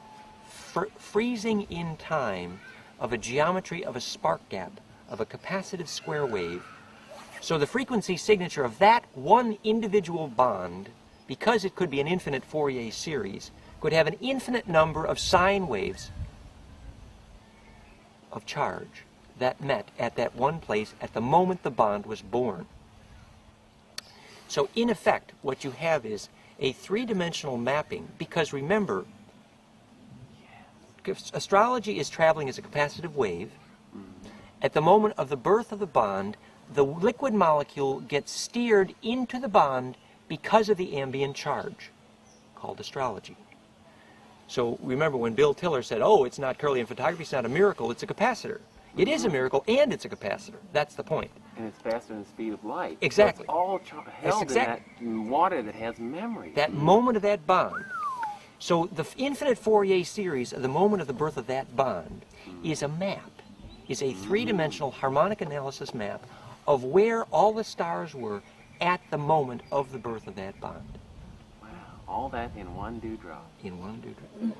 freezing in time of a geometry of a spark gap, of a capacitive square wave. So the frequency signature of that one individual bond, because it could be an infinite Fourier series, could have an infinite number of sine waves of charge that met at that one place at the moment the bond was born. So in effect, what you have is a three-dimensional mapping, because remember, astrology is traveling as a capacitive wave. At the moment of the birth of the bond, the liquid molecule gets steered into the bond because of the ambient charge, called astrology. So remember when Bill Tiller said, oh, it's not Kirlian photography, it's not a miracle, it's a capacitor. It is a miracle and it's a capacitor. That's the point. And it's faster than the speed of light. Exactly. So it's all held in water that has memory. That moment of that bond. So the infinite Fourier series of the moment of the birth of that bond is a map, is a three-dimensional harmonic analysis map of where all the stars were at the moment of the birth of that bond. Wow, all that in one dewdrop. In one dewdrop.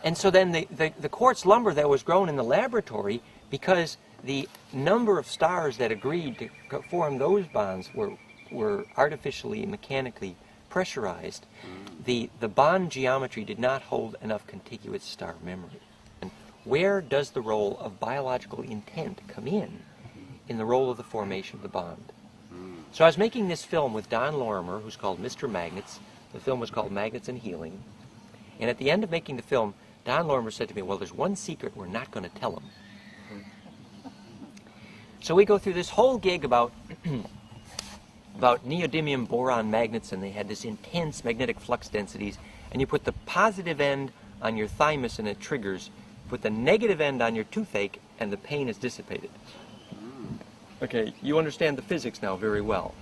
And so then the quartz lumber that was grown in the laboratory, because the number of stars that agreed to form those bonds were artificially and mechanically pressurized, the bond geometry did not hold enough contiguous star memory. And where does the role of biological intent come in the role of the formation of the bond? So I was making this film with Don Lorimer, who's called Mr. Magnets. The film was called Magnets and Healing. And at the end of making the film, Don Lorimer said to me, well, there's one secret we're not going to tell him. So we go through this whole gig about neodymium boron magnets, and they had this intense magnetic flux densities, and you put the positive end on your thymus and it triggers, put the negative end on your toothache and the pain is dissipated. Okay, you understand the physics now very well.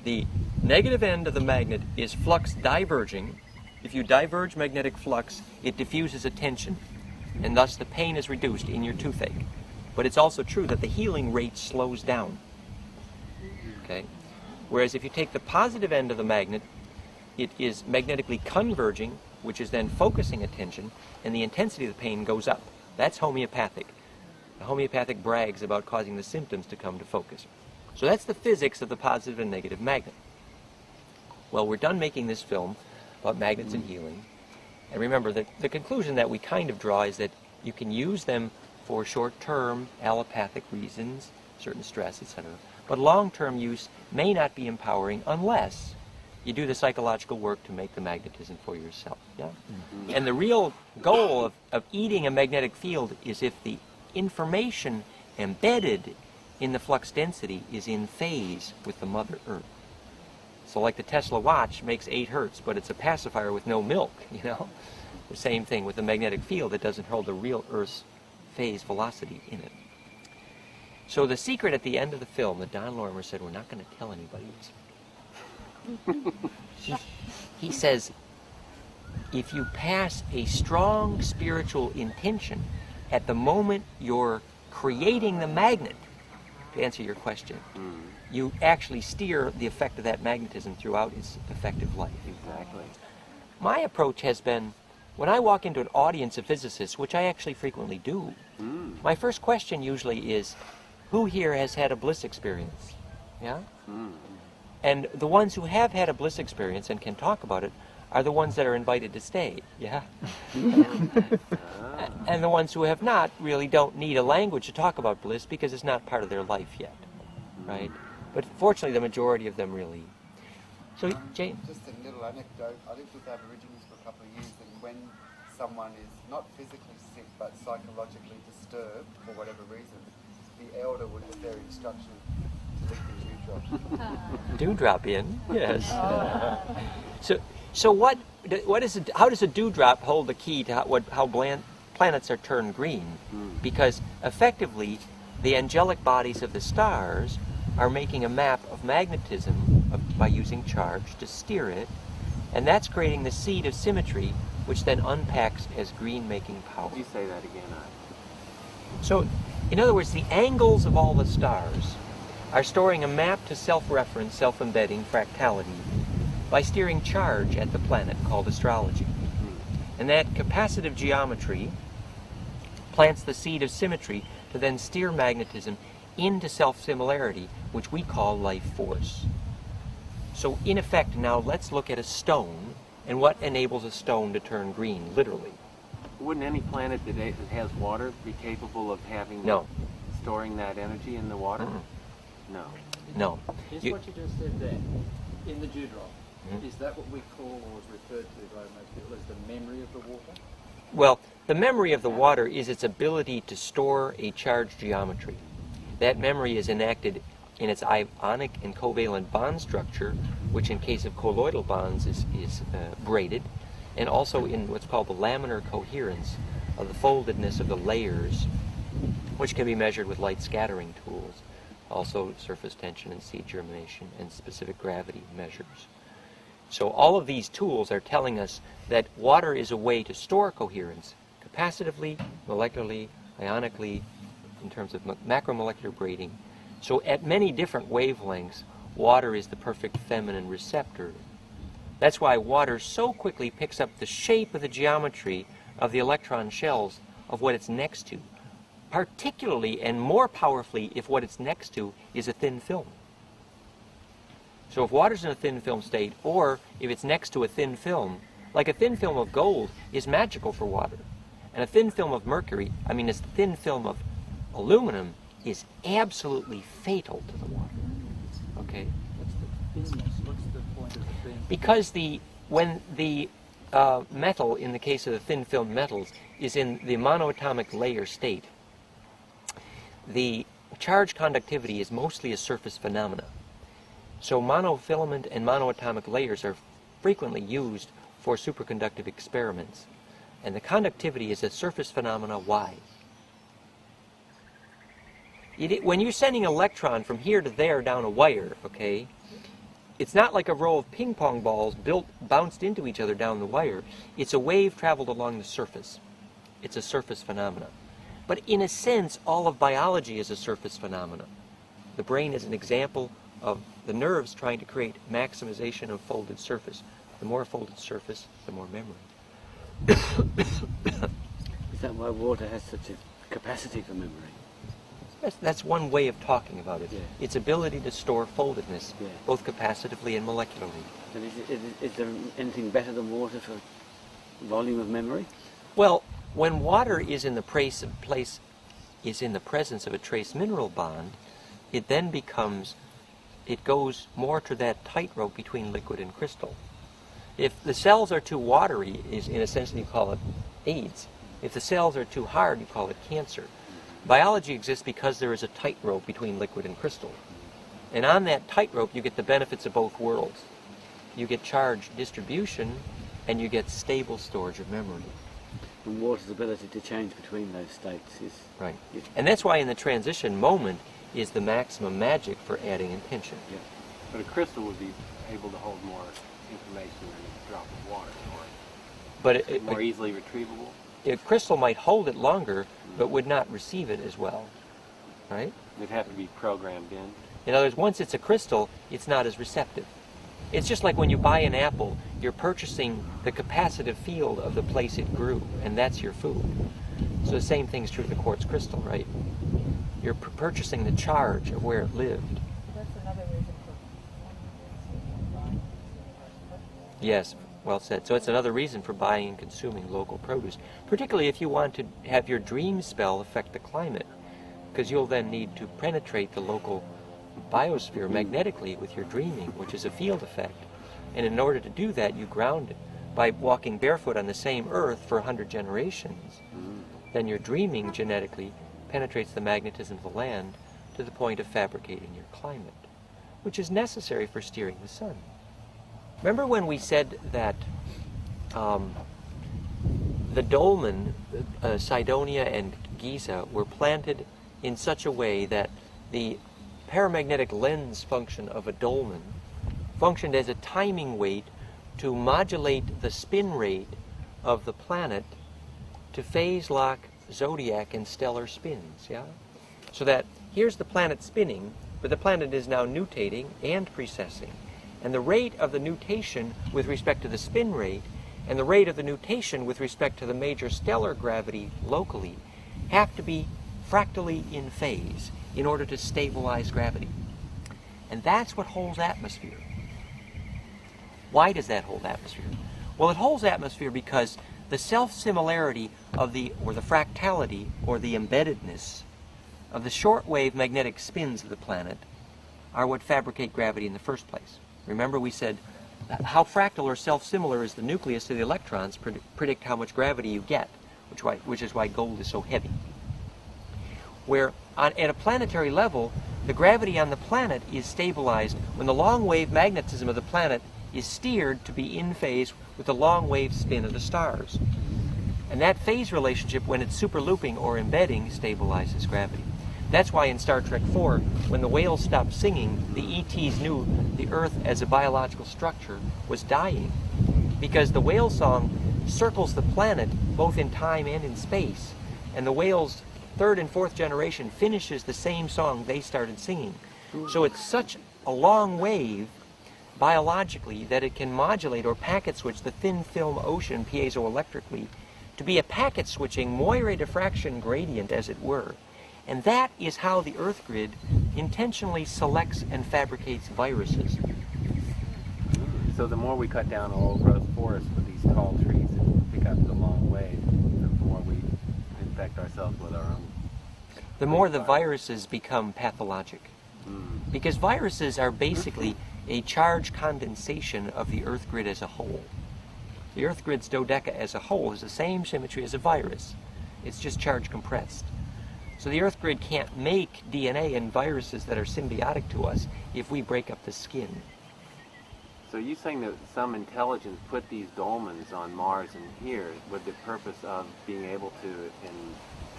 The negative end of the magnet is flux diverging. If you diverge magnetic flux, it diffuses a tension, and thus the pain is reduced in your toothache. But it's also true that the healing rate slows down. Okay? Whereas if you take the positive end of the magnet, it is magnetically converging, which is then focusing attention, and the intensity of the pain goes up. That's homeopathic. The homeopathic brags about causing the symptoms to come to focus. So that's the physics of the positive and negative magnet. Well, we're done making this film about magnets and healing. And remember that the conclusion that we kind of draw is that you can use them for short-term allopathic reasons, certain stress, etc. But long-term use may not be empowering unless you do the psychological work to make the magnetism for yourself. Yeah? And the real goal of eating a magnetic field is if the information embedded in the flux density is in phase with the Mother Earth. So like the Tesla watch makes 8 hertz, but it's a pacifier with no milk, you know? The same thing with the magnetic field. It doesn't hold the real Earth's phase velocity in it. So the secret at the end of the film that Don Lorimer said, we're not going to tell anybody, he says, if you pass a strong spiritual intention at the moment you're creating the magnet, to answer your question, you actually steer the effect of that magnetism throughout its effective life. Exactly. My approach has been, when I walk into an audience of physicists, which I actually frequently do, my first question usually is, who here has had a bliss experience? Yeah? And the ones who have had a bliss experience and can talk about it are the ones that are invited to stay. Yeah? And the ones who have not really don't need a language to talk about bliss because it's not part of their life yet. Right? But fortunately, the majority of them really. So, Jane? Just a little anecdote. I lived with Aborigines for a couple of years, and when someone is not physically sick but psychologically disturbed for whatever reason, the elder would give their instruction to lick the dewdrop. Dewdrop in, yes. So what is it? How does a dewdrop hold the key to how planets are turned green? Because effectively, the angelic bodies of the stars are making a map of magnetism by using charge to steer it, and that's creating the seed of symmetry, which then unpacks as green-making power. Could you say that again? So, in other words, the angles of all the stars are storing a map to self-reference, self-embedding fractality by steering charge at the planet called astrology. And that capacitive geometry plants the seed of symmetry to then steer magnetism into self-similarity, which we call life force. So in effect, now let's look at a stone and what enables a stone to turn green, literally. Wouldn't any planet that has water be capable of having storing that energy in the water? No. No. Here's what you just said there. In the dewdrop, is that what we call, or is referred to by most people, as the memory of the water? Well, the memory of the water is its ability to store a charged geometry. That memory is enacted in its ionic and covalent bond structure, which in case of colloidal bonds is braided, and also in what's called the laminar coherence of the foldedness of the layers, which can be measured with light scattering tools, also surface tension and seed germination and specific gravity measures. So all of these tools are telling us that water is a way to store coherence capacitively, molecularly, ionically, in terms of macromolecular braiding. So at many different wavelengths, water is the perfect feminine receptor. That's why water so quickly picks up the shape of the geometry of the electron shells of what it's next to, particularly and more powerfully if what it's next to is a thin film. So if water's in a thin film state, or if it's next to a thin film, like a thin film of gold is magical for water, and a thin film of mercury, a thin film of aluminum is absolutely fatal to the water. Okay? What's the point of the thin? Because when the metal, in the case of the thin film metals, is in the monoatomic layer state, the charge conductivity is mostly a surface phenomena. So monofilament and monoatomic layers are frequently used for superconductive experiments. And the conductivity is a surface phenomena. Why? When you're sending an electron from here to there down a wire, okay, it's not like a row of ping pong balls bounced into each other down the wire. It's a wave traveled along the surface. It's a surface phenomena. But in a sense, all of biology is a surface phenomena. The brain is an example of the nerves trying to create maximization of folded surface. The more folded surface, the more memory. Is that why water has such a capacity for memory? That's one way of talking about it. Yeah. Its ability to store foldedness, Yeah. both capacitively and molecularly. And is there anything better than water for volume of memory? Well, when water is in the presence of a trace mineral bond, it then goes more to that tightrope between liquid and crystal. If the cells are too watery, in a sense you call it AIDS. If the cells are too hard, you call it cancer. Biology exists because there is a tightrope between liquid and crystal. And on that tightrope, you get the benefits of both worlds. You get charge distribution, and you get stable storage of memory. And water's ability to change between those states is... Right. And that's why in the transition moment is the maximum magic for adding intention. Yeah. But a crystal would be able to hold more information than a drop of water, or But more easily retrievable. a crystal might hold it longer, but would not receive it as well. Right? It'd have to be programmed in. In other words, once it's a crystal, it's not as receptive. It's just like when you buy an apple, you're purchasing the capacitive field of the place it grew, and that's your food. So the same thing's true of the quartz crystal, right? You're purchasing the charge of where it lived. That's another reason for Yes, well said. So it's another reason for buying and consuming local produce, particularly if you want to have your dream spell affect the climate, because you'll then need to penetrate the local biosphere magnetically with your dreaming, which is a field effect. And in order to do that, you ground it by walking barefoot on the same earth for 100 generations. Then your dreaming genetically penetrates the magnetism of the land to the point of fabricating your climate, which is necessary for steering the sun. Remember when we said that the dolmen, Cydonia and Giza, were planted in such a way that the paramagnetic lens function of a dolmen functioned as a timing weight to modulate the spin rate of the planet to phase lock zodiac and stellar spins, yeah? So that here's the planet spinning, but the planet is now nutating and precessing. And the rate of the nutation with respect to the spin rate and the rate of the nutation with respect to the major stellar gravity locally have to be fractally in phase in order to stabilize gravity. And that's what holds atmosphere. Why does that hold atmosphere? Well, it holds atmosphere because the self-similarity of the fractality, or the embeddedness of the shortwave magnetic spins of the planet are what fabricate gravity in the first place. Remember we said how fractal or self-similar is the nucleus to the electrons predict how much gravity you get, which is why gold is so heavy. Where at a planetary level, the gravity on the planet is stabilized when the long-wave magnetism of the planet is steered to be in phase with the long-wave spin of the stars. And that phase relationship, when it's superlooping or embedding, stabilizes gravity. That's why in Star Trek IV, when the whales stopped singing, the ETs knew the Earth as a biological structure was dying, because the whale song circles the planet both in time and in space, and the whale's third and fourth generation finishes the same song they started singing. So it's such a long wave biologically that it can modulate or packet switch the thin film ocean piezoelectrically to be a packet switching Moire diffraction gradient, as it were. And that is how the Earth grid intentionally selects and fabricates viruses. So the more we cut down old growth forests with these tall trees and pick up the long wave, the more we infect ourselves with our own. The more the viruses become pathologic. Because viruses are basically a charge condensation of the Earth grid as a whole. The Earth grid's dodeca as a whole is the same symmetry as a virus. It's just charge compressed. So the Earth grid can't make DNA and viruses that are symbiotic to us if we break up the skin. So you're saying that some intelligence put these dolmens on Mars and here with the purpose of being able to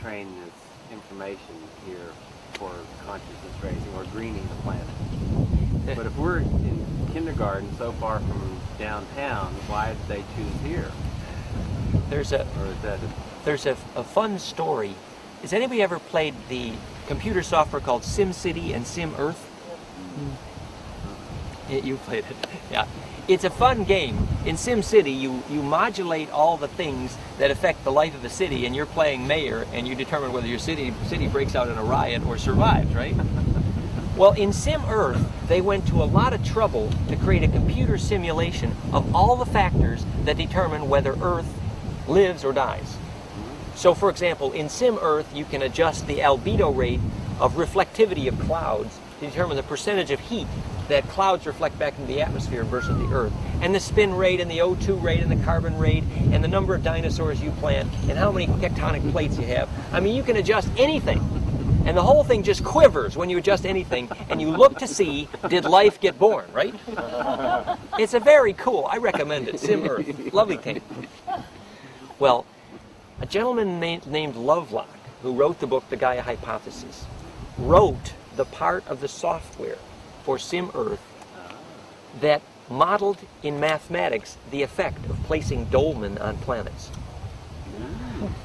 train this information here for consciousness raising or greening the planet. But if we're in kindergarten so far from downtown, why did they choose here? There's a fun story. Has anybody ever played the computer software called SimCity and SimEarth? You played it, yeah. It's a fun game. In SimCity, you modulate all the things that affect the life of the city, and you're playing mayor, and you determine whether your city breaks out in a riot or survives, right? Well, in SimEarth, they went to a lot of trouble to create a computer simulation of all the factors that determine whether Earth lives or dies. So, for example, in SimEarth, you can adjust the albedo rate of reflectivity of clouds to determine the percentage of heat that clouds reflect back into the atmosphere versus the Earth, and the spin rate and the O2 rate and the carbon rate and the number of dinosaurs you plant and how many tectonic plates you have. I mean, you can adjust anything. And the whole thing just quivers when you adjust anything, and you look to see, did life get born, right? It's a very cool, I recommend it, Sim Earth. Lovely thing. Well, a gentleman named Lovelock, who wrote the book The Gaia Hypothesis, wrote the part of the software for Sim Earth that modeled in mathematics the effect of placing dolmen on planets.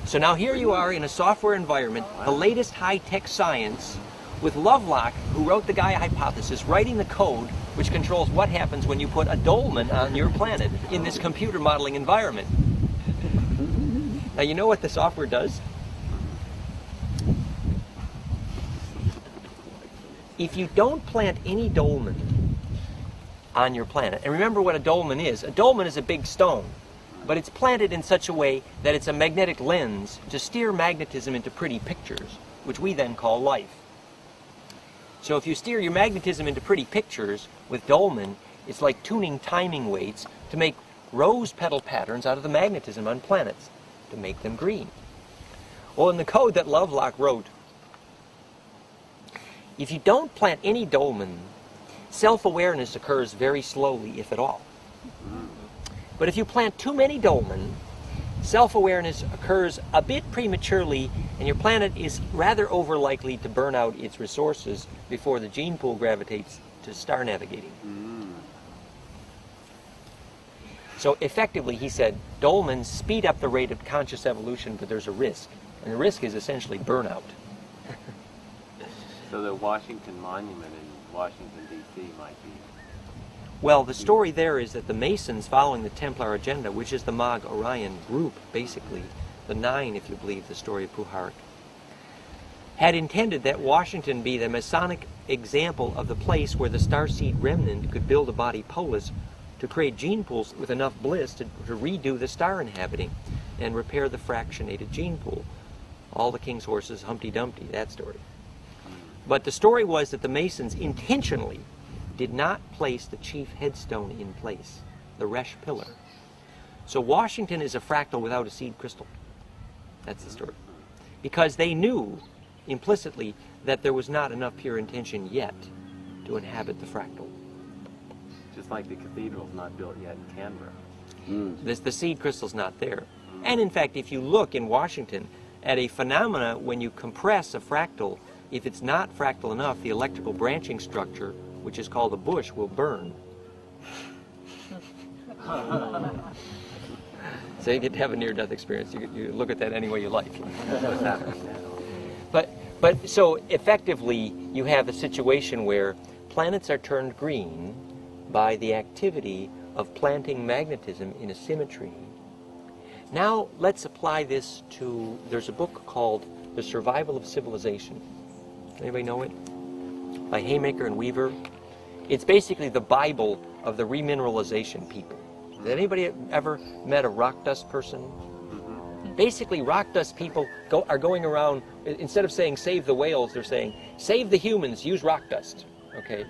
So now here you are in a software environment, the latest high-tech science, with Lovelock, who wrote the Gaia Hypothesis, writing the code which controls what happens when you put a dolmen on your planet in this computer modeling environment. Now you know what the software does? If you don't plant any dolmen on your planet, and remember what a dolmen is a big stone, but it's planted in such a way that it's a magnetic lens to steer magnetism into pretty pictures, which we then call life. So if you steer your magnetism into pretty pictures with dolmen, it's like tuning timing weights to make rose petal patterns out of the magnetism on planets, to make them green. Well, in the code that Lovelock wrote, if you don't plant any dolmen, self-awareness occurs very slowly, if at all. But if you plant too many dolmen, self-awareness occurs a bit prematurely, and your planet is rather over likely to burn out its resources before the gene pool gravitates to star navigating. So effectively, he said, dolmens speed up the rate of conscious evolution, but there's a risk. And the risk is essentially burnout. So the Washington Monument in Washington, D.C. might be... Well, the story there is that the Masons, following the Templar agenda, which is the Mag Orion group, basically, the Nine, if you believe the story of Puhark, had intended that Washington be the Masonic example of the place where the starseed remnant could build a body polis to create gene pools with enough bliss to redo the star inhabiting and repair the fractionated gene pool. All the king's horses, Humpty Dumpty, that story. But the story was that the Masons intentionally did not place the chief headstone in place, the Resh pillar. So Washington is a fractal without a seed crystal. That's the story. Because they knew implicitly that there was not enough pure intention yet to inhabit the fractal. Just like the cathedral's not built yet in Canberra. The seed crystal's not there. And in fact, if you look in Washington at a phenomena when you compress a fractal, if it's not fractal enough, the electrical branching structure, which is called a bush, will burn. So you get to have a near-death experience. You look at that any way you like. But so effectively, you have a situation where planets are turned green by the activity of planting magnetism in a symmetry. Now let's apply this to, there's a book called The Survival of Civilization. Anybody know it? By Haymaker and Weaver. It's basically the Bible of the remineralization people. Has anybody ever met a rock dust person? Basically, rock dust people are going around, instead of saying save the whales, they're saying save the humans, use rock dust. Okay?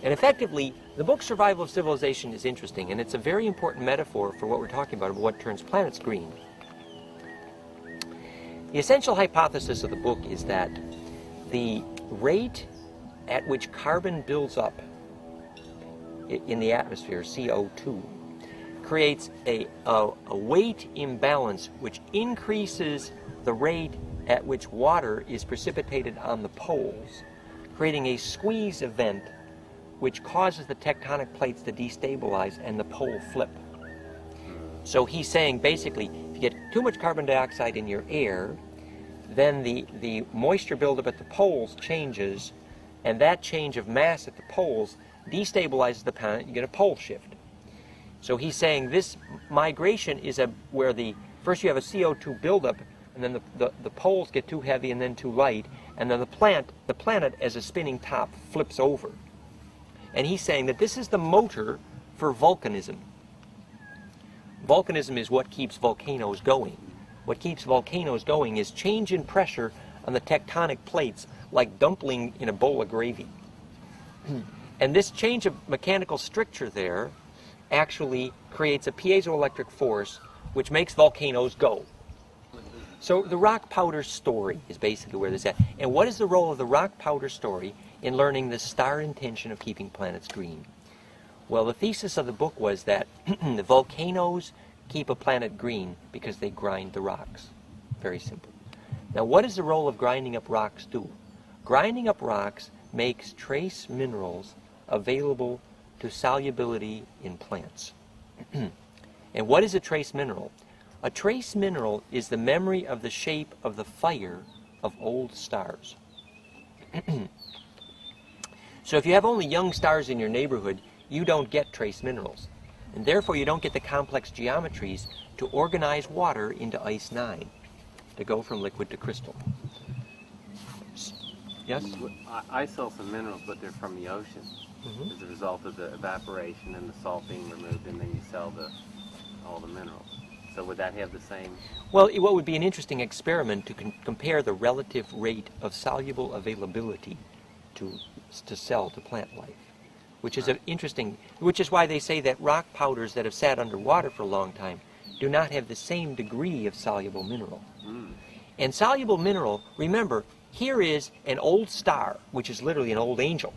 And effectively, the book Survival of Civilization is interesting, and it's a very important metaphor for what we're talking about what turns planets green. The essential hypothesis of the book is that the rate at which carbon builds up in the atmosphere, CO2, creates a weight imbalance which increases the rate at which water is precipitated on the poles, creating a squeeze event which causes the tectonic plates to destabilize and the pole flip. So he's saying basically, if you get too much carbon dioxide in your air, then the moisture buildup at the poles changes, and that change of mass at the poles destabilizes the planet. You get a pole shift. So he's saying this migration is where first you have a CO2 buildup, and then the poles get too heavy and then too light, and then the planet as a spinning top flips over. And he's saying that this is the motor for volcanism. Volcanism is what keeps volcanoes going. What keeps volcanoes going is change in pressure on the tectonic plates, like dumpling in a bowl of gravy. And this change of mechanical stricture there actually creates a piezoelectric force which makes volcanoes go. So the rock powder story is basically where this is at. And what is the role of the rock powder story in learning the star intention of keeping planets green? Well, the thesis of the book was that the volcanoes keep a planet green because they grind the rocks. Very simple. Now, what does the role of grinding up rocks do? Grinding up rocks makes trace minerals available to solubility in plants. And what is a trace mineral? A trace mineral is the memory of the shape of the fire of old stars. So if you have only young stars in your neighborhood, you don't get trace minerals. And therefore you don't get the complex geometries to organize water into ice 9, to go from liquid to crystal. Yes? I sell some minerals, but they're from the ocean as a result of the evaporation and the salt being removed, and then you sell all the minerals. So would that have the same? Well, what would be an interesting experiment to compare the relative rate of soluble availability to sell to plant life, which is which is why they say that rock powders that have sat underwater for a long time do not have the same degree of soluble mineral. And soluble mineral, remember, here is an old star, which is literally an old angel.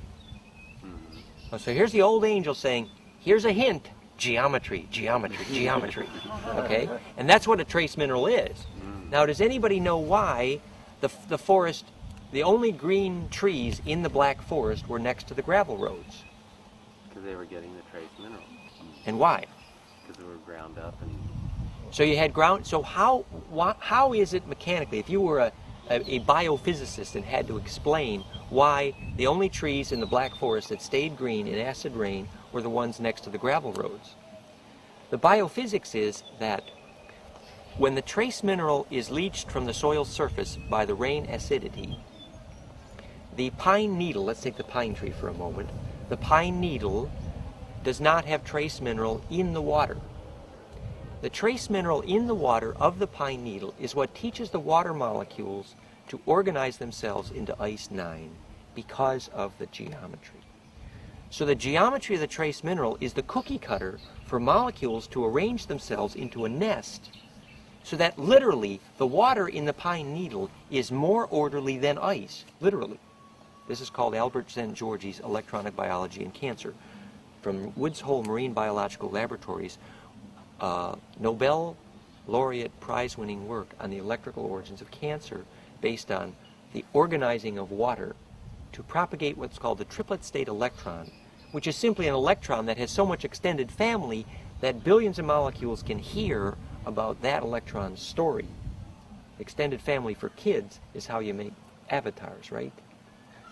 So here's the old angel saying, here's a hint, geometry, geometry, geometry. Okay? And that's what a trace mineral is. Now, does anybody know why the forest, the only green trees in the Black Forest were next to the gravel roads? Because they were getting the trace minerals. And why? Because they were ground up and... So you had ground. So how is it mechanically, if you were a biophysicist and had to explain why the only trees in the Black Forest that stayed green in acid rain were the ones next to the gravel roads? The biophysics is that when the trace mineral is leached from the soil surface by the rain acidity, the pine needle, let's take the pine tree for a moment, the pine needle does not have trace mineral in the water. The trace mineral in the water of the pine needle is what teaches the water molecules to organize themselves into ice 9 because of the geometry. So the geometry of the trace mineral is the cookie cutter for molecules to arrange themselves into a nest, so that literally the water in the pine needle is more orderly than ice, literally. This is called Albert Szent-György's Electronic Biology and Cancer, from Woods Hole Marine Biological Laboratories, Nobel laureate prize-winning work on the electrical origins of cancer based on the organizing of water to propagate what's called the triplet state electron, which is simply an electron that has so much extended family that billions of molecules can hear about that electron's story. Extended family for kids is how you make avatars, right?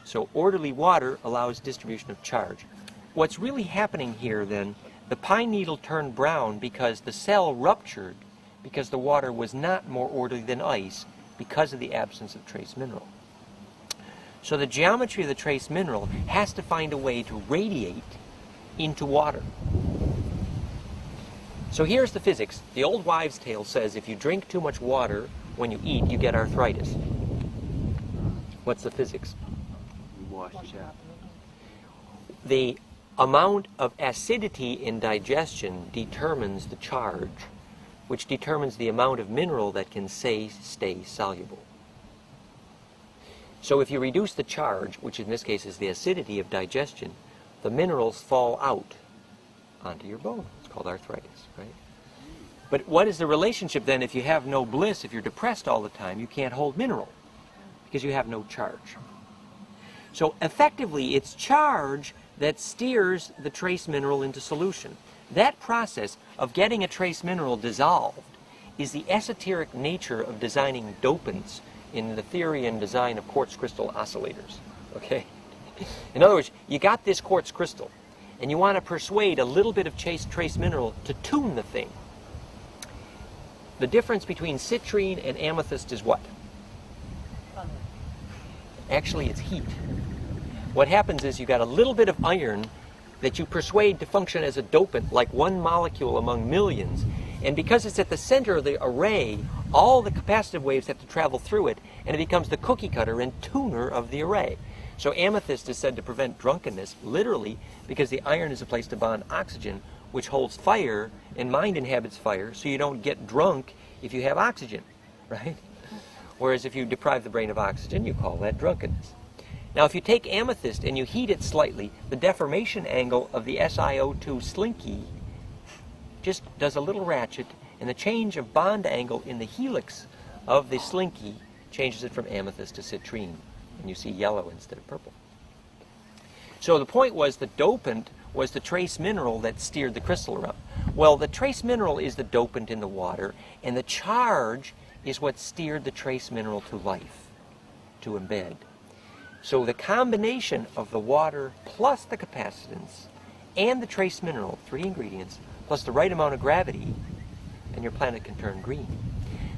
So orderly water allows distribution of charge. What's really happening here then, the pine needle turned brown because the cell ruptured because the water was not more orderly than ice because of the absence of trace mineral. So the geometry of the trace mineral has to find a way to radiate into water. So here's the physics. The old wives' tale says if you drink too much water when you eat, you get arthritis. What's the physics? You wash it out. The amount of acidity in digestion determines the charge, which determines the amount of mineral that can stay soluble. So if you reduce the charge, which in this case is the acidity of digestion, the minerals fall out onto your bone. It's called arthritis, right? But what is the relationship then if you have no bliss, if you're depressed all the time, you can't hold mineral because you have no charge. So effectively, it's charge that steers the trace mineral into solution. That process of getting a trace mineral dissolved is the esoteric nature of designing dopants in the theory and design of quartz crystal oscillators. Okay? In other words, you got this quartz crystal, and you want to persuade a little bit of trace mineral to tune the thing. The difference between citrine and amethyst is what? Actually, it's heat. What happens is you got a little bit of iron that you persuade to function as a dopant, like one molecule among millions. And because it's at the center of the array, all the capacitive waves have to travel through it, and it becomes the cookie cutter and tuner of the array. So amethyst is said to prevent drunkenness, literally, because the iron is a place to bond oxygen, which holds fire, and mind inhabits fire, so you don't get drunk if you have oxygen, right? Whereas if you deprive the brain of oxygen, you call that drunkenness. Now, if you take amethyst and you heat it slightly, the deformation angle of the SiO2 slinky just does a little ratchet, and the change of bond angle in the helix of the slinky changes it from amethyst to citrine, and you see yellow instead of purple. So the point was the dopant was the trace mineral that steered the crystal around. Well, the trace mineral is the dopant in the water, and the charge is what steered the trace mineral to life, to embed. So the combination of the water plus the capacitance and the trace mineral, 3 ingredients, plus the right amount of gravity, and your planet can turn green.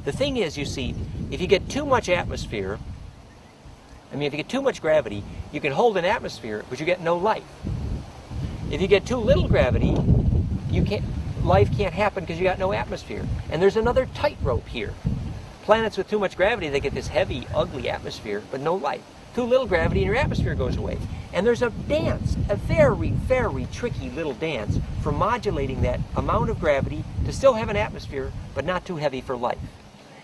The thing is, you see, if you get too much atmosphere, if you get too much gravity, you can hold an atmosphere, but you get no life. If you get too little gravity, life can't happen because you got no atmosphere. And there's another tightrope here. Planets with too much gravity, they get this heavy, ugly atmosphere, but no life. Too little gravity and your atmosphere goes away. And there's a dance, a very, very tricky little dance for modulating that amount of gravity to still have an atmosphere, but not too heavy for life.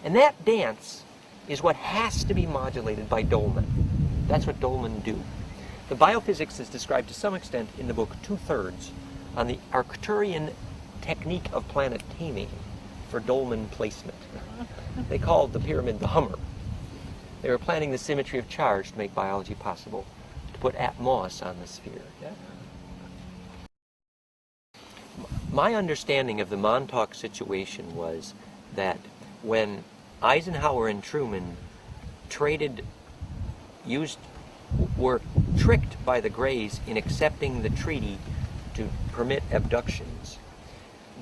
And that dance is what has to be modulated by dolmen. That's what dolmen do. The biophysics is described to some extent in the book 2/3 on the Arcturian technique of planet taming for dolmen placement. They called the pyramid the Hummer. They were planning the symmetry of charge to make biology possible, to put atmos on the sphere. Yeah? My understanding of the Montauk situation was that when Eisenhower and Truman were tricked by the Greys in accepting the treaty to permit abductions,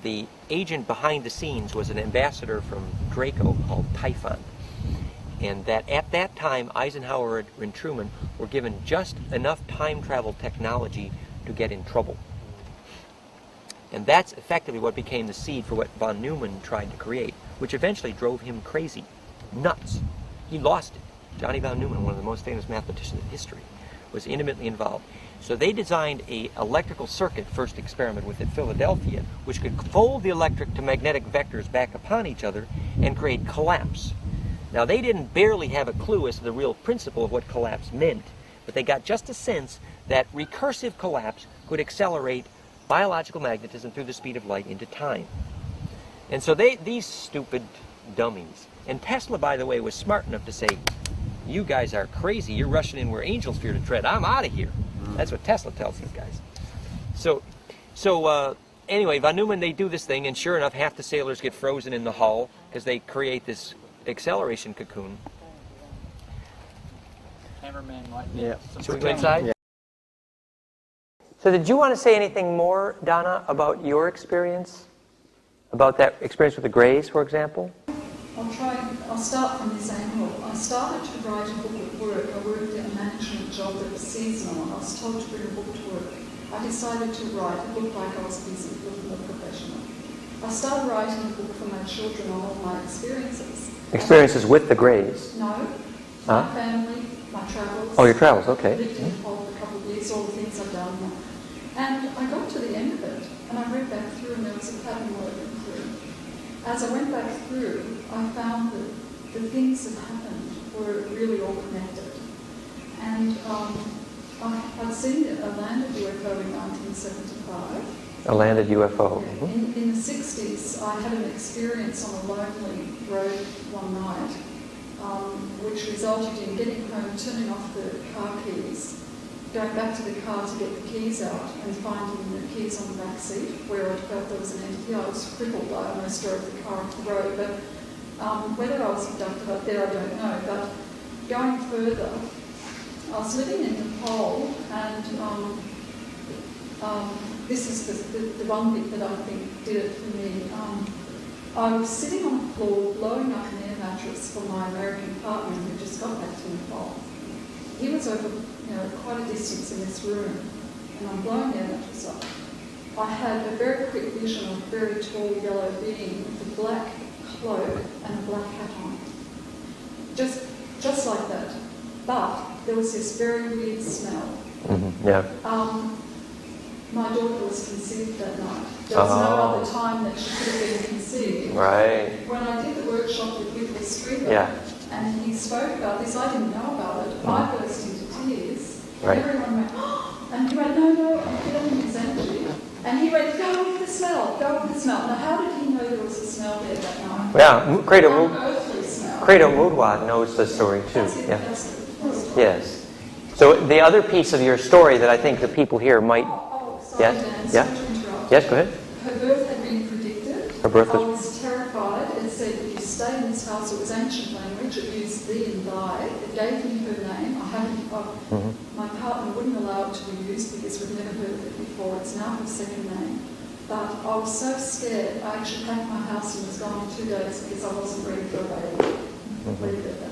the agent behind the scenes was an ambassador from Draco called Typhon. And that at that time, Eisenhower and Truman were given just enough time travel technology to get in trouble. And that's effectively what became the seed for what von Neumann tried to create, which eventually drove him crazy, nuts. He lost it. Johnny von Neumann, one of the most famous mathematicians in history, was intimately involved. So they designed an electrical circuit, first experiment with at Philadelphia, which could fold the electric to magnetic vectors back upon each other and create collapse. Now, they didn't barely have a clue as to the real principle of what collapse meant, but they got just a sense that recursive collapse could accelerate biological magnetism through the speed of light into time. And so these stupid dummies, and Tesla, by the way, was smart enough to say, you guys are crazy, you're rushing in where angels fear to tread, I'm out of here. That's what Tesla tells these guys. So anyway, von Neumann, they do this thing, and sure enough, half the sailors get frozen in the hull because they create this acceleration cocoon. Cameraman might Yeah. Should we go inside? Yeah. So did you want to say anything more, Donna, about your experience? About that experience with the Greys, for example? I'll start from this angle. I started to write a book at work. I worked in a management job that was seasonal, and I was told to bring a book to work. I decided to write. It looked like I was busy, looking more professional. I started writing a book for my children on all my experiences. Experiences with the Greys? No. My family, my travels. Oh, your travels, okay. I lived in Nepal for a couple of years, all the things I've done. And I got to the end of it, and I read back through, and there was a pattern working through. As I went back through, I found that the things that happened were really all connected. And I'd seen a landed UFO in 1975. A landed UFO. In the 60s, I had an experience on a lonely road one night, which resulted in getting home, turning off the car keys, going back to the car to get the keys out, and finding the keys on the back seat where I felt there was an entity. I was crippled. I almost drove the car off the road. But whether I was abducted up there, I don't know. But going further, I was living in Nepal, and this is the one bit that I think did it for me. I was sitting on the floor blowing up an air mattress for my American partner who just got back to Nepal. He was over quite a distance in this room, and I'm blowing the air mattress up. I had a very quick vision of a very tall yellow being with a black cloak and a black hat on. Just like that. But there was this very weird smell. Mm-hmm. Yeah. My daughter was conceived that night. There was no other time that she could have been conceived. Right. When I did the workshop with Whitley Strieber, Yeah. and he spoke about this. I didn't know about it. I burst into tears. Right. And everyone went, oh, and he went, no, I'm feeling his energy. And he went, go with the smell, go with the smell. Now, how did he know there was a smell there that night? Yeah, Unearthly smell. Credo Mudwad knows the story too. That's it, Yeah. that's it. Yes. So the other piece of your story that I think the people here might... Sorry, Yes? Dan, Yeah? sorry to interrupt. Yes, go ahead. Her birth had been predicted. Her birth I was... was terrified. It said, if you stay in this house, it was ancient language, it used thee and thy. It gave me her name. My partner wouldn't allow it to be used because we'd never heard of it before. It's now her second name. But I was so scared, I actually packed my house and was gone in 2 days because I wasn't ready for a baby. Leave it at that.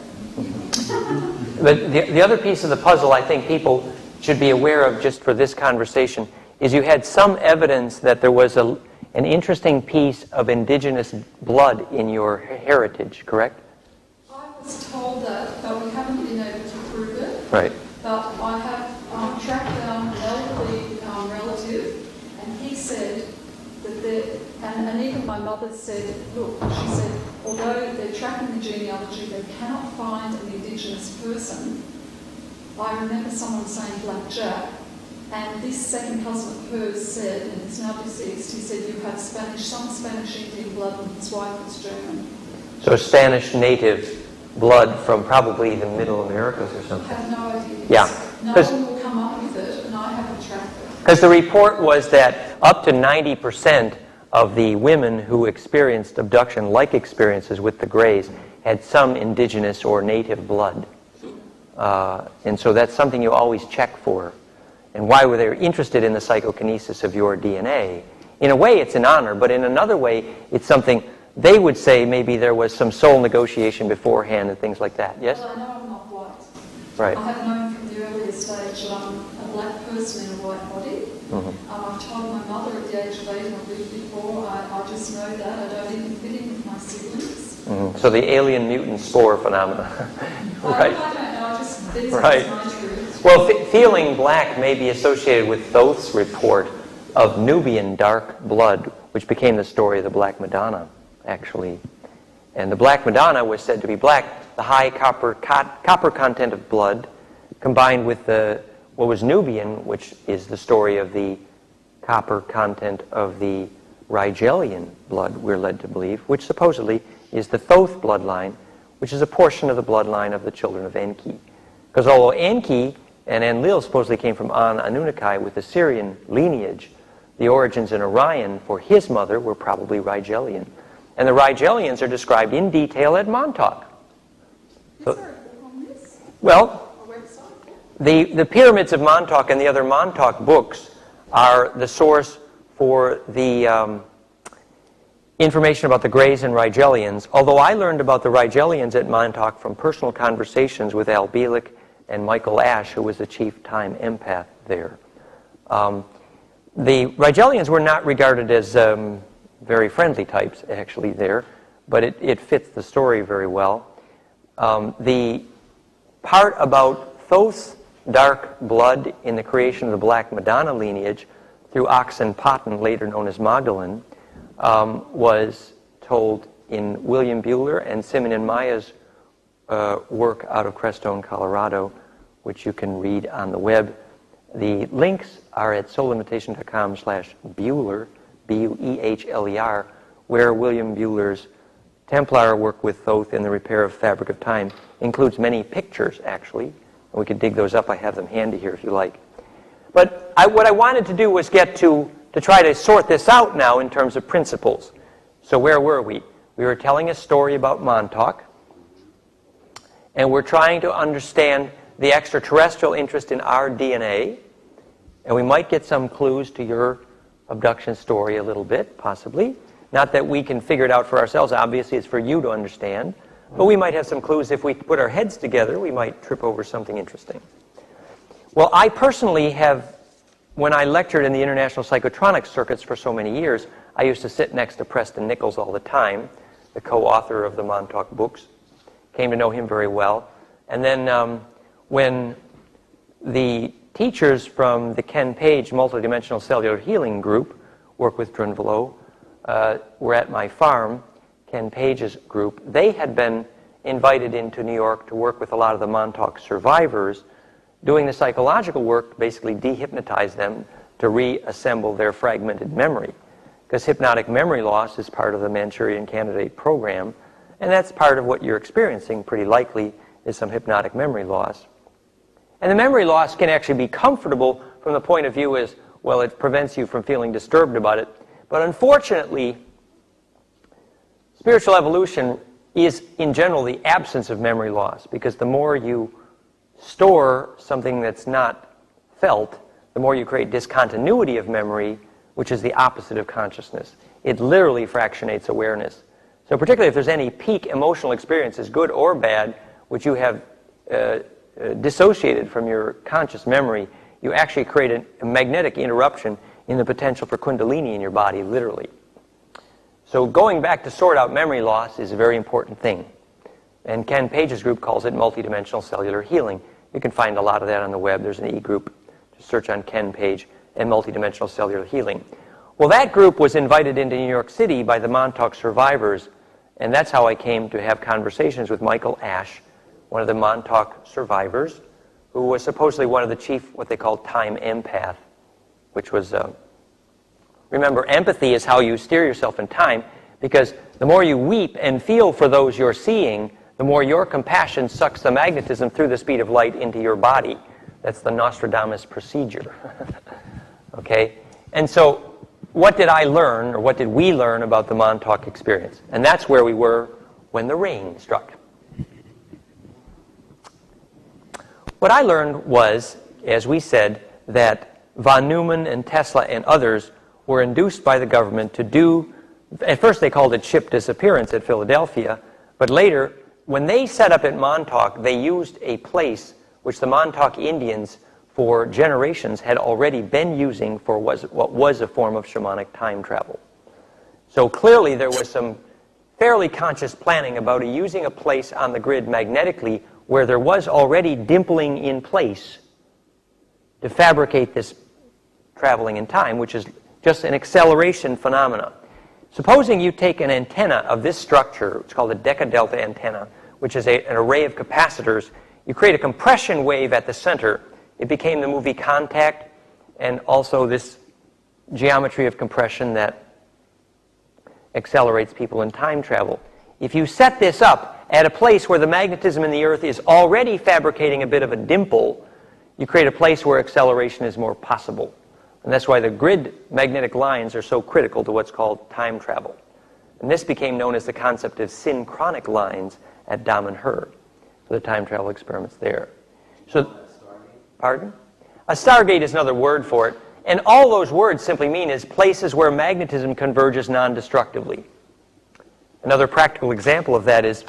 But the other piece of the puzzle I think people should be aware of just for this conversation is you had some evidence that there was an interesting piece of indigenous blood in your heritage, correct? I was told that, but we haven't been able to prove it. Right. But I have tracked down an elderly relative, and he said that and even my mother said, look, she said, although they're tracking the genealogy, they cannot find an indigenous person. I remember someone saying Black Jack, and this second cousin of hers said, and he's now deceased, he said you have some Spanish Indian blood, and his wife was German. So Spanish native blood from probably the Middle Americas or I something. have no idea. Yeah. No one will come up with it, and I haven't tracked it. Because the report was that up to 90% of the women who experienced abduction-like experiences with the Greys had some indigenous or native blood. And so that's something you always check for. And why were they interested in the psychokinesis of your DNA? In a way, it's an honor, but in another way, it's something they would say maybe there was some soul negotiation beforehand and things like that. Yes? Well, I know I'm not white. Right. I have known from the earliest stage that I'm a black person in a white body. I've told my mother at the age of 8 or before, I just know that. I don't even fit in with my siblings. So the alien mutant spore phenomena. Right. I don't know, these Right. are my truths. Well, feeling black may be associated with Thoth's report of Nubian dark blood, which became the story of the Black Madonna, actually. And the Black Madonna was said to be black. The high copper content of blood combined with what was Nubian, which is the story of the copper content of the Rigelian blood, we're led to believe, which supposedly is the Thoth bloodline, which is a portion of the bloodline of the children of Enki. Because although Enki and Enlil supposedly came from An Anunnaki with the Syrian lineage, the origins in Orion for his mother were probably Rigelian. And the Rigelians are described in detail at Montauk. Is there a book on this? Well, A website? the pyramids of Montauk and the other Montauk books are the source for the information about the Greys and Rigelians, although I learned about the Rigelians at Montauk from personal conversations with Al Bielek and Michael Ash, who was the chief time empath there. The Rigelians were not regarded as very friendly types, actually, there, but it fits the story very well. The part about Thoth's dark blood in the creation of the Black Madonna lineage through Oxenpotten, later known as Magdalene, was told in William Buehler and Simon and Maya's work out of Crestone, Colorado, which you can read on the web. The links are at soulimitation.com/Buehler, Buehler, where William Buehler's Templar work with Thoth in the repair of fabric of time includes many pictures, actually. And we could dig those up. I have them handy here if you like. But what I wanted to do was get to try to sort this out now in terms of principles. So where were we? We were telling a story about Montauk, and we're trying to understand the extraterrestrial interest in our DNA, and we might get some clues to your abduction story a little bit, possibly. Not that we can figure it out for ourselves. Obviously, it's for you to understand. But we might have some clues. If we put our heads together, we might trip over something interesting. Well, I personally have, when I lectured in the international psychotronics circuits for so many years, I used to sit next to Preston Nichols all the time, the co-author of the Montauk books. Came to know him very well. And then when the teachers from the Ken Page Multidimensional Cellular Healing Group work with Drunvalo, were at my farm, Ken Page's group, they had been invited into New York to work with a lot of the Montauk survivors, doing the psychological work to basically dehypnotize them to reassemble their fragmented memory. Because hypnotic memory loss is part of the Manchurian Candidate program, and that's part of what you're experiencing, pretty likely, is some hypnotic memory loss. And the memory loss can actually be comfortable from the point of view as, well, it prevents you from feeling disturbed about it. But unfortunately, spiritual evolution is, in general, the absence of memory loss, because the more you store something that's not felt, the more you create discontinuity of memory, which is the opposite of consciousness. It literally fractionates awareness. So particularly if there's any peak emotional experiences, good or bad, which you have dissociated from your conscious memory, you actually create a magnetic interruption in the potential for kundalini in your body, literally. So going back to sort out memory loss is a very important thing. And Ken Page's group calls it multidimensional cellular healing. You can find a lot of that on the web. There's an e-group. Just search on Ken Page and multidimensional cellular healing. Well, that group was invited into New York City by the Montauk survivors, and that's how I came to have conversations with Michael Ash, one of the Montauk survivors, who was supposedly one of the chief, what they call time empath, which was, remember, empathy is how you steer yourself in time, because the more you weep and feel for those you're seeing, the more your compassion sucks the magnetism through the speed of light into your body. That's the Nostradamus procedure. Okay? And so what did I learn, or what did we learn about the Montauk experience? And that's where we were when the rain struck. What I learned was, as we said, that von Neumann and Tesla and others were induced by the government to do, at first they called it ship disappearance at Philadelphia, but later, when they set up at Montauk, they used a place which the Montauk Indians for generations had already been using for what was a form of shamanic time travel. So clearly there was some fairly conscious planning about using a place on the grid magnetically where there was already dimpling in place to fabricate this traveling in time, which is just an acceleration phenomena. Supposing you take an antenna of this structure, it's called a deca-delta antenna, which is an array of capacitors. You create a compression wave at the center. It became the movie Contact, and also this geometry of compression that accelerates people in time travel. If you set this up at a place where the magnetism in the Earth is already fabricating a bit of a dimple, you create a place where acceleration is more possible. And that's why the grid magnetic lines are so critical to what's called time travel. And this became known as the concept of synchronic lines at Damen-Hur for the time travel experiments there. So, pardon? A stargate is another word for it. And all those words simply mean is places where magnetism converges non-destructively. Another practical example of that is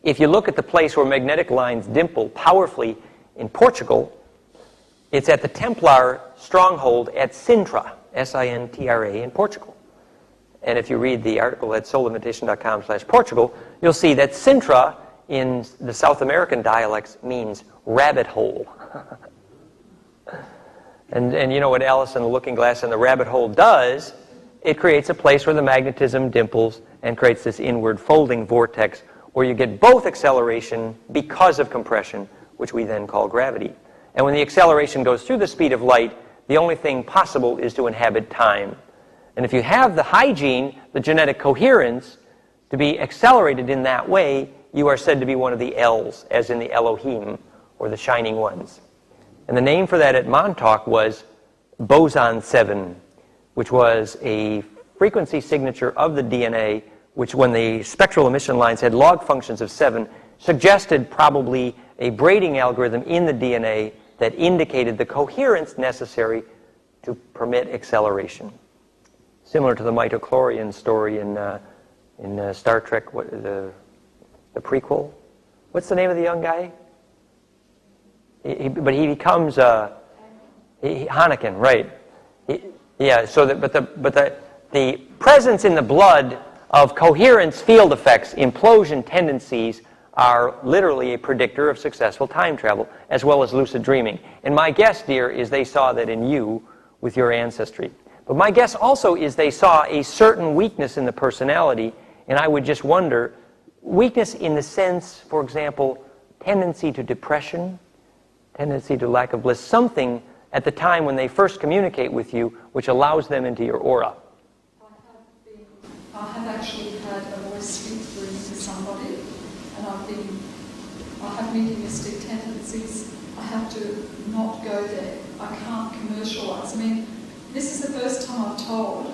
if you look at the place where magnetic lines dimple powerfully in Portugal, it's at the Templar stronghold at Sintra, S-I-N-T-R-A, in Portugal. And if you read the article at soulinvitation.com/Portugal, you'll see that Sintra in the South American dialects means rabbit hole. And you know what Alice in the Looking Glass and the rabbit hole does? It creates a place where the magnetism dimples and creates this inward folding vortex where you get both acceleration because of compression, which we then call gravity. And when the acceleration goes through the speed of light, the only thing possible is to inhabit time. And if you have the hygiene, the genetic coherence, to be accelerated in that way, you are said to be one of the L's, as in the Elohim, or the Shining Ones. And the name for that at Montauk was Boson 7, which was a frequency signature of the DNA, which when the spectral emission lines had log functions of 7, suggested probably a braiding algorithm in the DNA that indicated the coherence necessary to permit acceleration. Similar to the mitochlorian story in Star Trek, the prequel. What's the name of the young guy? But he becomes Hanukkah, right? Yeah. So, but the presence in the blood of coherence field effects, implosion tendencies, are literally a predictor of successful time travel, as well as lucid dreaming. And my guess, dear, is they saw that in you with your ancestry. But my guess also is they saw a certain weakness in the personality, and I would just wonder, weakness in the sense, for example, tendency to depression, tendency to lack of bliss, something at the time when they first communicate with you which allows them into your aura. I have actually had a voice speak through to somebody, and I have mediumistic tendencies. I have to not go there. I can't commercialise. I mean, this is the first time I've told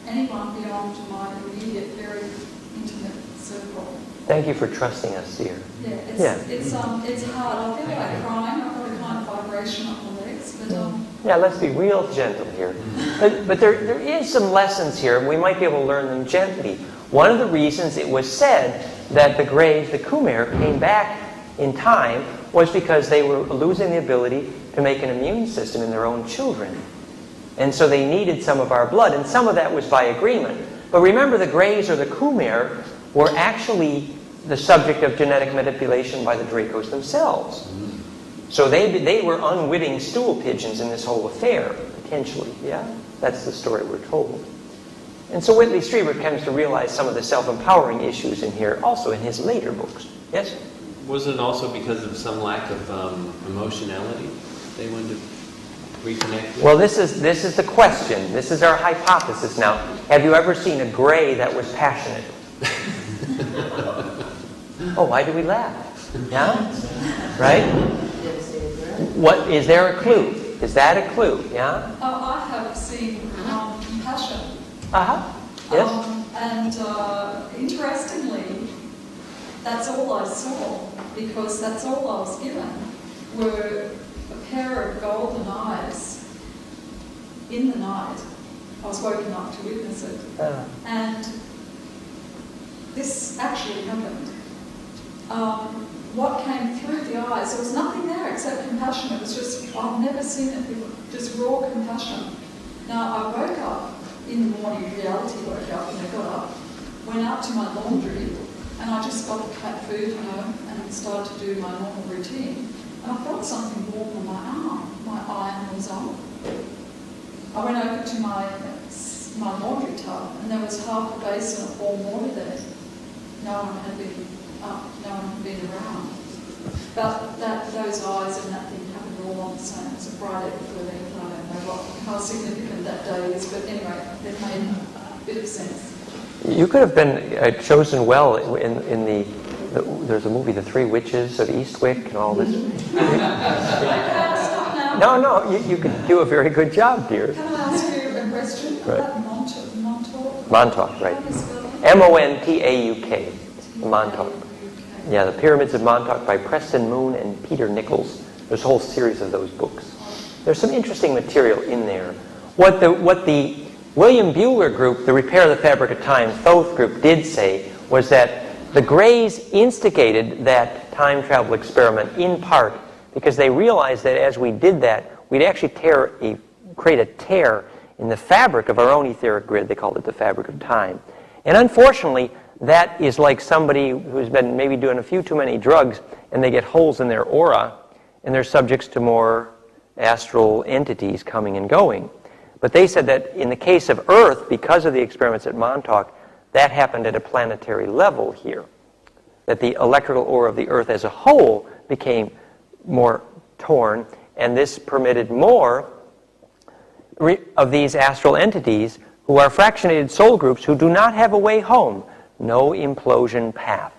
anyone beyond my immediate, very intimate circle. Thank you for trusting us, dear. Yeah, it's hard. I feel like crying. I've got a kind of vibration up my legs, but Yeah, let's be real gentle here. But there is some lessons here. We might be able to learn them gently. One of the reasons it was said that the Greys, the Khmer, came back in time was because they were losing the ability to make an immune system in their own children. And so they needed some of our blood, and some of that was by agreement. But remember, the Greys or the Khmer were actually the subject of genetic manipulation by the Dracos themselves. So they were unwitting stool pigeons in this whole affair, potentially. Yeah? That's the story we're told. And so Whitley Strieber comes to realize some of the self-empowering issues in here, also in his later books. Yes? Was it also because of some lack of emotionality they wanted to reconnect with? Well, this is the question. This is our hypothesis now. Have you ever seen a Grey that was passionate? Oh, why do we laugh? Yeah? Right? What, is there a clue? Is that a clue? Yeah? oh, I have seen compassion. Uh-huh. Yes? And interestingly, that's all I saw, because that's all I was given, were a pair of golden eyes in the night. I was woken up to witness it. And this actually happened. What came through the eyes, there was nothing there except compassion. It was just, I've never seen it before, just raw compassion. Now, I woke up in the morning, reality woke up, and I got up, went out to my laundry, and I just got the cat food, and started to do my normal routine. And I felt something warm on my arm. My iron was on. I went over to my laundry tub, and there was half a basin of warm water there. No one had been up, no one had been around. But those eyes and that thing happened all on the same. It was a Friday before then. I don't know how significant that day is, but anyway, it made a bit of sense. You could have been chosen well in there's a movie, The Three Witches of Eastwick and all this. No, you could do a very good job, dear. Can I ask you a question? Right. Montauk? Montauk, right. How do you spell it? Montauk. Montauk. Yeah, The Pyramids of Montauk by Preston Moon and Peter Nichols. There's a whole series of those books. There's some interesting material in there. What the William Buehler group, the Repair of the Fabric of Time, Thoth group, did say was that the Greys instigated that time travel experiment in part because they realized that as we did that, we'd actually create a tear in the fabric of our own etheric grid. They called it the fabric of time. And unfortunately, that is like somebody who's been maybe doing a few too many drugs and they get holes in their aura and they're subjects to more astral entities coming and going. But they said that in the case of Earth, because of the experiments at Montauk, that happened at a planetary level here. That the electrical aura of the Earth as a whole became more torn, and this permitted more of these astral entities who are fractionated soul groups who do not have a way home, no implosion path.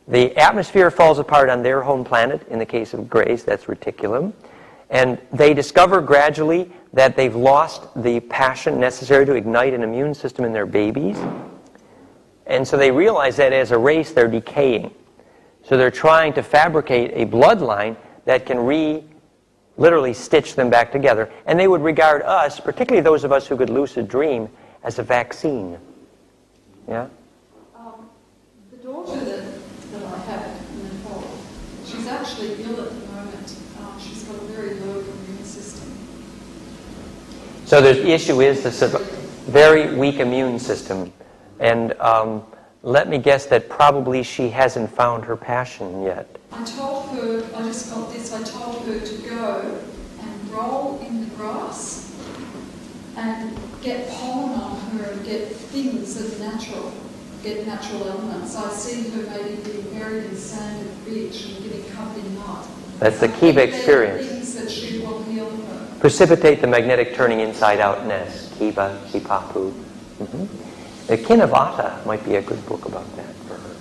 The atmosphere falls apart on their home planet. In the case of Greys, that's reticulum. And they discover gradually that they've lost the passion necessary to ignite an immune system in their babies. And so they realize that as a race, they're decaying. So they're trying to fabricate a bloodline that can literally stitch them back together. And they would regard us, particularly those of us who could lucid dream, as a vaccine. Yeah? The daughter that I had in Nepal, she's actually ill at the moment. She's got a very low immune system. So the issue is this very weak immune system. And let me guess that probably she hasn't found her passion yet. I told her, I just got this, I told her to go and roll in the grass and get pollen on her and get things that are natural. get natural elements. I see her maybe being buried in sand at the beach and getting covered in mud. That's the Kiva experience. Things that she will heal her. Precipitate the magnetic turning inside-outness. Kiva, Kipapu. The Kinavata might be a good book about that for her.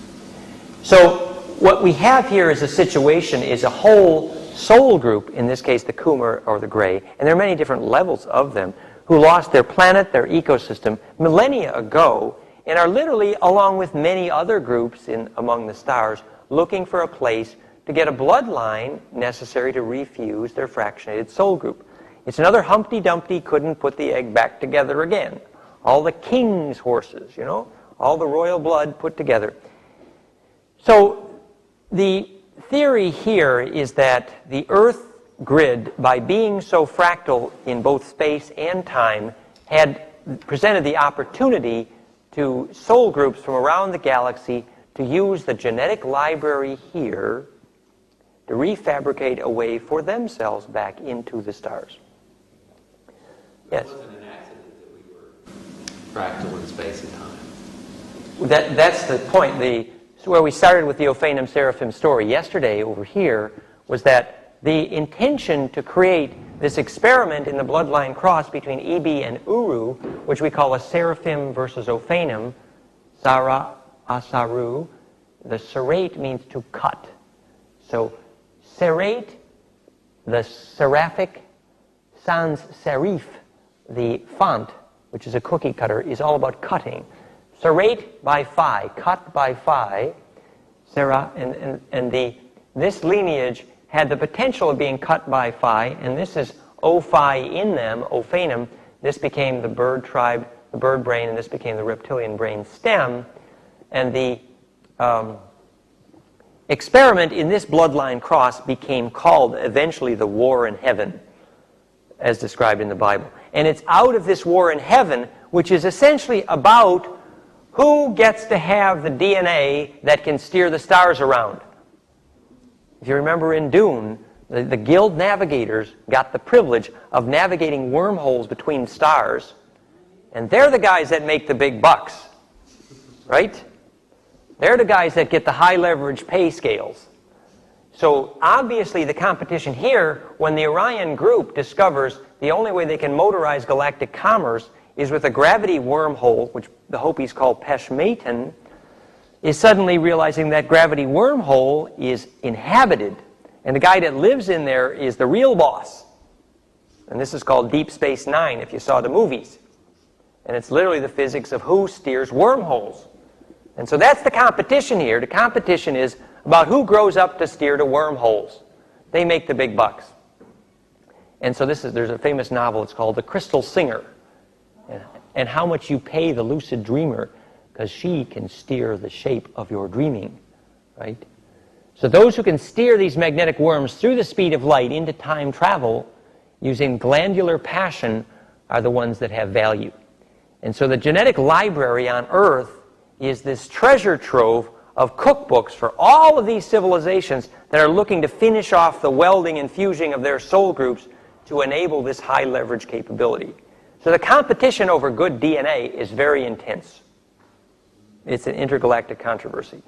So what we have here is a situation, is a whole soul group, in this case the Kumar or the Gray, and there are many different levels of them, who lost their planet, their ecosystem, millennia ago, and are literally, along with many other groups among the stars, looking for a place to get a bloodline necessary to refuse their fractionated soul group. It's another Humpty Dumpty couldn't put the egg back together again. All the king's horses, all the royal blood put together. So the theory here is that the Earth grid, by being so fractal in both space and time, had presented the opportunity to soul groups from around the galaxy to use the genetic library here to refabricate a way for themselves back into the stars. Yes? It wasn't an accident that we were fractal in space and time. That's the point. Where we started with the Ophanim Seraphim story yesterday over here was that the intention to create this experiment in the bloodline cross between Eb and Uru, which we call a Seraphim versus Ophanim, Sara Asaru, the serate means to cut. So serate, the seraphic, sans serif, the font, which is a cookie cutter, is all about cutting. Serate by phi, cut by phi, Sarah, and this lineage had the potential of being cut by phi, and this is O-phi in them, Ophanim. This became the bird tribe, the bird brain, and this became the reptilian brain stem. And the experiment in this bloodline cross became called eventually the war in heaven, as described in the Bible. And it's out of this war in heaven, which is essentially about who gets to have the DNA that can steer the stars around. If you remember in Dune, the guild navigators got the privilege of navigating wormholes between stars, and they're the guys that make the big bucks, right? They're the guys that get the high leverage pay scales. So obviously the competition here, when the Orion group discovers the only way they can motorize galactic commerce is with a gravity wormhole, which the Hopis call Peshmatan, is suddenly realizing that gravity wormhole is inhabited, and the guy that lives in there is the real boss. And this is called Deep Space Nine, if you saw the movies. And it's literally the physics of who steers wormholes. And so that's the competition here. The competition is about who grows up to steer the wormholes. They make the big bucks. And so there's a famous novel, it's called The Crystal Singer. And how much you pay the lucid dreamer, because she can steer the shape of your dreaming, right? So those who can steer these magnetic worms through the speed of light into time travel using glandular passion are the ones that have value. And so the genetic library on Earth is this treasure trove of cookbooks for all of these civilizations that are looking to finish off the welding and fusing of their soul groups to enable this high leverage capability. So the competition over good DNA is very intense. It's an intergalactic controversy.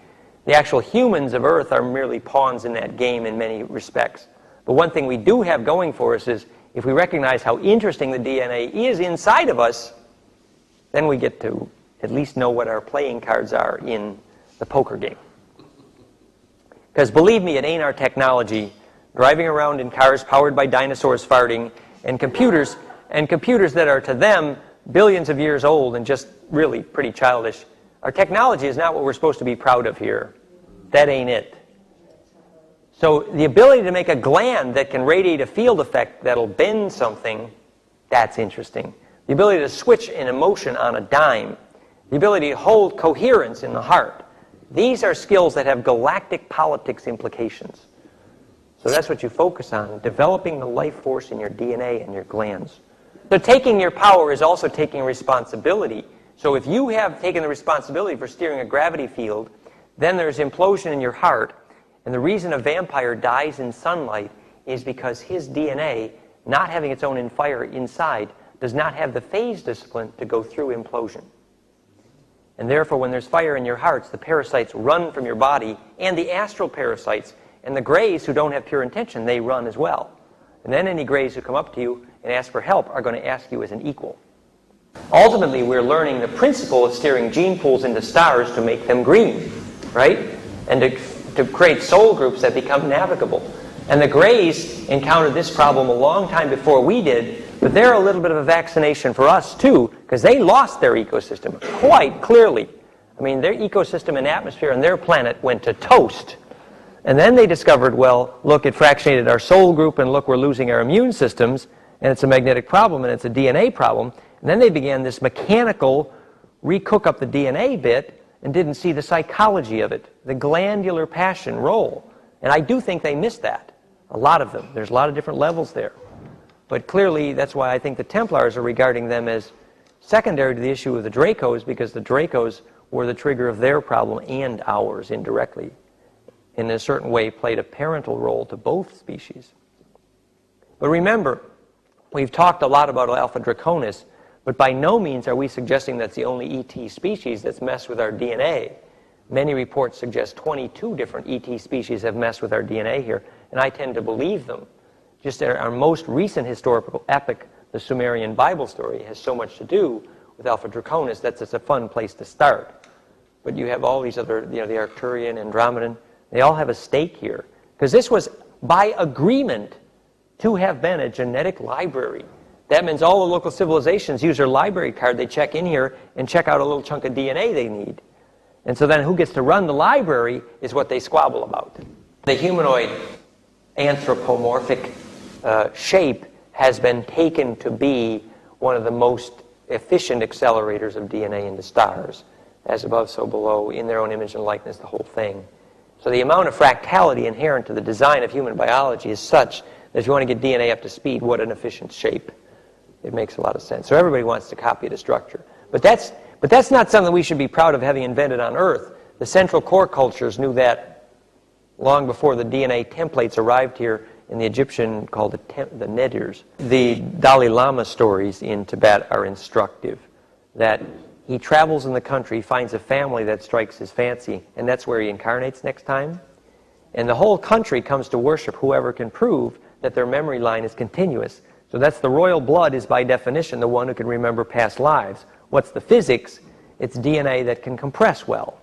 The actual humans of Earth are merely pawns in that game in many respects. But one thing we do have going for us is if we recognize how interesting the DNA is inside of us, then we get to at least know what our playing cards are in the poker game. Because believe me, it ain't our technology driving around in cars powered by dinosaurs farting and computers that are to them billions of years old and just really pretty childish. Our technology is not what we're supposed to be proud of here. That ain't it. So the ability to make a gland that can radiate a field effect that'll bend something, that's interesting. The ability to switch an emotion on a dime. The ability to hold coherence in the heart. These are skills that have galactic politics implications. So that's what you focus on, developing the life force in your DNA and your glands. So taking your power is also taking responsibility. So if you have taken the responsibility for steering a gravity field, then there's implosion in your heart. And the reason a vampire dies in sunlight is because his DNA, not having its own fire inside, does not have the phase discipline to go through implosion. And therefore, when there's fire in your hearts, the parasites run from your body, and the astral parasites. And the grays who don't have pure intention, they run as well. And then any grays who come up to you and ask for help are going to ask you as an equal. Ultimately, we're learning the principle of steering gene pools into stars to make them green, right? And to create soul groups that become navigable. And the grays encountered this problem a long time before we did, but they're a little bit of a vaccination for us too, because they lost their ecosystem quite clearly. I mean, their ecosystem and atmosphere on their planet went to toast. And then they discovered, well, look, it fractionated our soul group, and look, we're losing our immune systems, and it's a magnetic problem, and it's a DNA problem. And then they began this mechanical recook up the DNA bit and didn't see the psychology of it, the glandular passion role. And I do think they missed that, a lot of them. There's a lot of different levels there. But clearly, that's why I think the Templars are regarding them as secondary to the issue of the Dracos, because the Dracos were the trigger of their problem and ours indirectly. In a certain way, played a parental role to both species. But remember, we've talked a lot about Alpha Draconis, but by no means are we suggesting that's the only ET species that's messed with our DNA. Many reports suggest 22 different ET species have messed with our DNA here, and I tend to believe them. Just our most recent historical epic, the Sumerian Bible story, has so much to do with Alpha Draconis that's it's a fun place to start. But you have all these other, the Arcturian, Andromedan, they all have a stake here. Because this was by agreement to have been a genetic library. That means all the local civilizations use their library card. They check in here and check out a little chunk of DNA they need. And so then who gets to run the library is what they squabble about. The humanoid anthropomorphic shape has been taken to be one of the most efficient accelerators of DNA into stars. As above, so below, in their own image and likeness, the whole thing. So the amount of fractality inherent to the design of human biology is such that if you want to get DNA up to speed, what an efficient shape. It makes a lot of sense. So everybody wants to copy the structure. But that's not something we should be proud of having invented on Earth. The Central Core cultures knew that long before the DNA templates arrived here in the Egyptian called the Nedirs. The Dalai Lama stories in Tibet are instructive. That he travels in the country, finds a family that strikes his fancy, and that's where he incarnates next time. And the whole country comes to worship whoever can prove that their memory line is continuous. So that's the royal blood is by definition the one who can remember past lives. What's the physics? It's DNA that can compress well.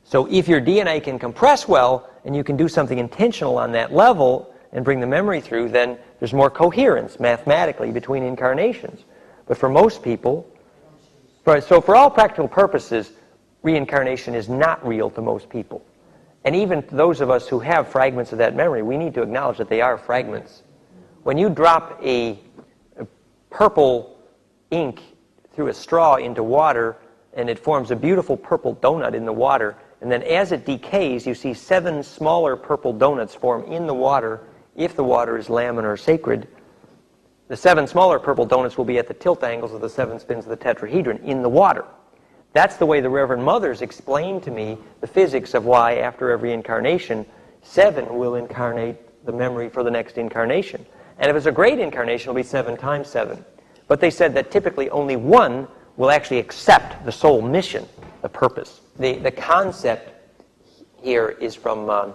So if your DNA can compress well, and you can do something intentional on that level and bring the memory through, then there's more coherence mathematically between incarnations. But for most people, so for all practical purposes, reincarnation is not real to most people. And even those of us who have fragments of that memory, we need to acknowledge that they are fragments. When you drop a purple ink through a straw into water, and it forms a beautiful purple donut in the water, and then as it decays, you see 7 smaller purple donuts form in the water. If the water is laminar sacred, the 7 smaller purple donuts will be at the tilt angles of the 7 spins of the tetrahedron in the water. That's the way the Reverend Mothers explained to me the physics of why, after every incarnation, 7 will incarnate the memory for the next incarnation. And if it's a great incarnation, it'll be 7 times 7. But they said that typically only 1 will actually accept the soul mission, the purpose. The concept here is from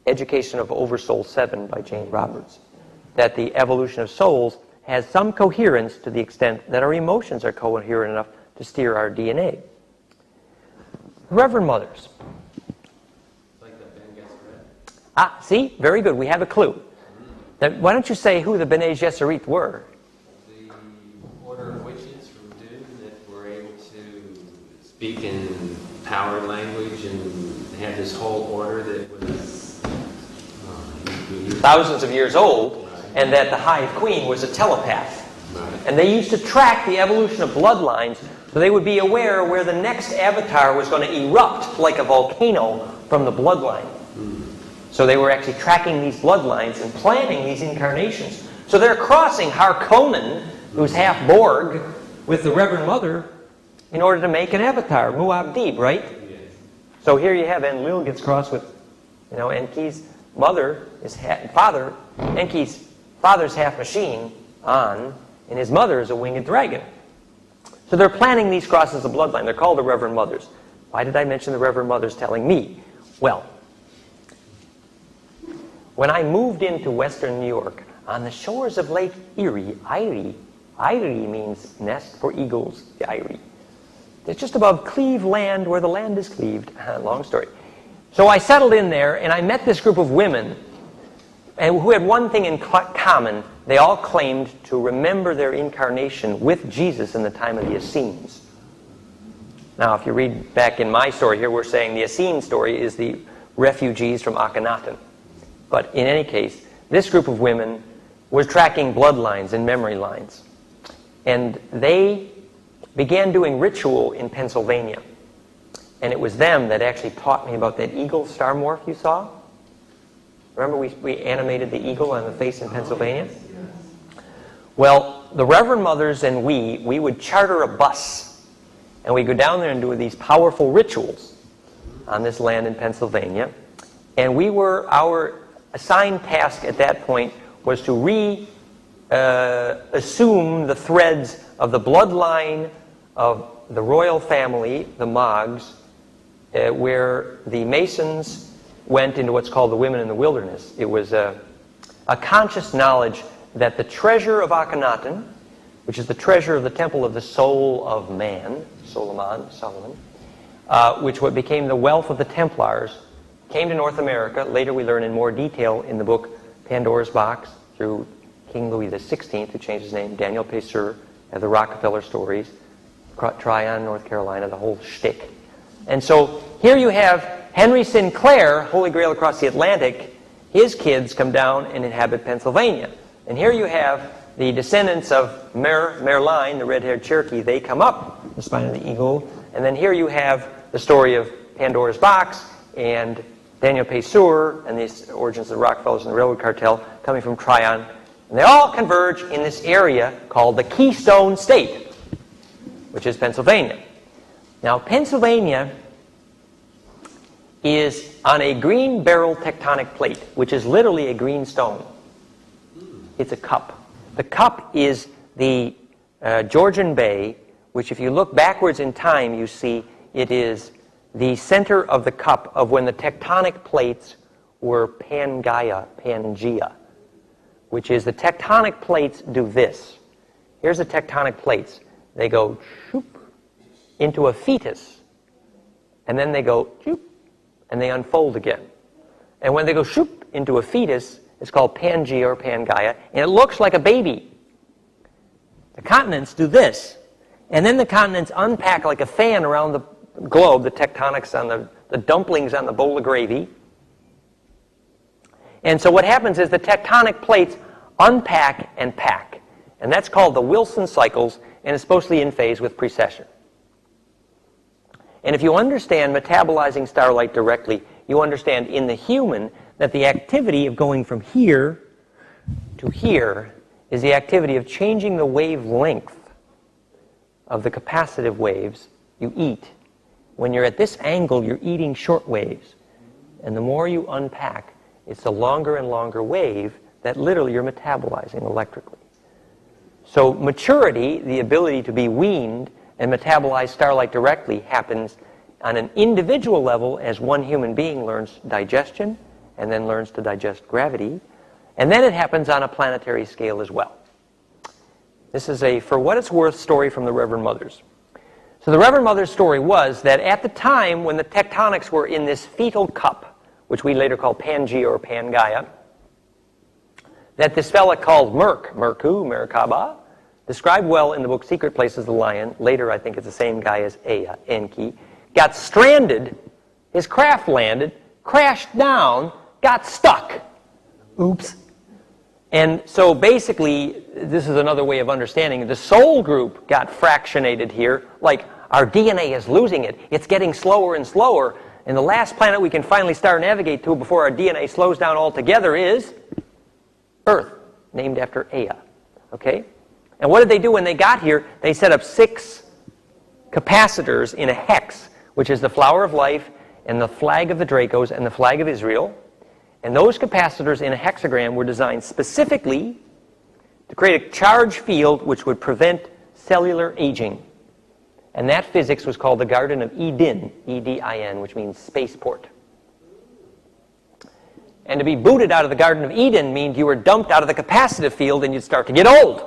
Education of Oversoul 7 by Jane Roberts, that the evolution of souls has some coherence to the extent that our emotions are coherent enough to steer our DNA. Reverend Mothers. Like the Ben Gesserit. Ah, see? Very good. We have a clue. Now, why don't you say who the Bene Gesserit were? The order of witches from Dune that were able to speak in power language and had this whole order that was thousands of years old, and that the Hive Queen was a telepath. Right. And they used to track the evolution of bloodlines so they would be aware where the next avatar was going to erupt like a volcano from the bloodline. So they were actually tracking these bloodlines and planning these incarnations. So they're crossing Harkonnen, who's half Borg, with the Reverend Mother in order to make an avatar, Muad'Dib, right? Yes. So here you have Enlil gets crossed with, Enki's mother is father. Enki's father's half machine, An, and his mother is a winged dragon. So they're planting these crosses of bloodline. They're called the Reverend Mothers. Why did I mention the Reverend Mothers telling me? Well, when I moved into western New York, on the shores of Lake Erie, Erie means nest for eagles, the Erie. It's just above Cleveland, where the land is cleaved. Long story. So I settled in there, and I met this group of women who had one thing in common. They all claimed to remember their incarnation with Jesus in the time of the Essenes. Now, if you read back in my story here, we're saying the Essene story is the refugees from Akhenaten. But in any case, this group of women was tracking bloodlines and memory lines. And they began doing ritual in Pennsylvania. And it was them that actually taught me about that eagle star morph you saw. Remember we animated the eagle on the face in Pennsylvania? Well, the Reverend Mothers and we would charter a bus. And we'd go down there and do these powerful rituals on this land in Pennsylvania. And our assigned task at that point was to assume the threads of the bloodline of the royal family, the Moggs, where the Masons went into what's called the Women in the Wilderness. It was a conscious knowledge that the treasure of Akhenaten, which is the treasure of the temple of the soul of man, Solomon, which what became the wealth of the Templars, came to North America. Later we learn in more detail in the book Pandora's Box through King Louis XVI, who changed his name, Daniel Peseur, the Rockefeller stories, Tryon, North Carolina, the whole shtick. And so here you have Henry Sinclair, Holy Grail across the Atlantic. His kids come down and inhabit Pennsylvania. And here you have the descendants of Merline, the red-haired Cherokee. They come up the spine of the eagle. And then here you have the story of Pandora's Box and Daniel Peseur and the origins of the Rockefellers and the Railroad Cartel coming from Tryon. And they all converge in this area called the Keystone State, which is Pennsylvania. Now, Pennsylvania is on a green barrel tectonic plate, which is literally a green stone. It's a cup. The cup is the Georgian Bay, which if you look backwards in time, you see it is the center of the cup of when the tectonic plates were Pangea, which is the tectonic plates do this. Here's the tectonic plates. They go shoop into a fetus, and then they go shoop, and they unfold again. And when they go shoop into a fetus, it's called Pangea or Pangaea, and it looks like a baby. The continents do this, and then the continents unpack like a fan around the globe, the tectonics on the dumplings on the bowl of gravy. And so what happens is the tectonic plates unpack and pack. And that's called the Wilson cycles, and it's supposed to be in phase with precession. And if you understand metabolizing starlight directly, you understand in the human that the activity of going from here to here is the activity of changing the wavelength of the capacitive waves you eat. When you're at this angle, you're eating short waves. And the more you unpack, it's a longer and longer wave that literally you're metabolizing electrically. So maturity, the ability to be weaned and metabolize starlight directly, happens on an individual level as one human being learns digestion and then learns to digest gravity. And then it happens on a planetary scale as well. This is a, for what it's worth, story from the Reverend Mothers. So the Reverend Mother's story was that at the time when the tectonics were in this fetal cup, which we later call Pangea or Pangaea, that this fella called Merkaba, described well in the book Secret Places of the Lion, later I think it's the same guy as Ea, Enki, got stranded, his craft landed, crashed down, got stuck. Oops. And so basically, this is another way of understanding, the soul group got fractionated here, like our DNA is losing it. It's getting slower and slower. And the last planet we can finally start navigate to before our DNA slows down altogether is Earth, named after Ea. Okay? And what did they do when they got here? They set up 6 capacitors in a hex, which is the flower of life and the flag of the Dracos and the flag of Israel. And those capacitors in a hexagram were designed specifically to create a charge field which would prevent cellular aging. And that physics was called the Garden of Eden, E-D-I-N, which means spaceport. And to be booted out of the Garden of Eden means you were dumped out of the capacitive field and you'd start to get old.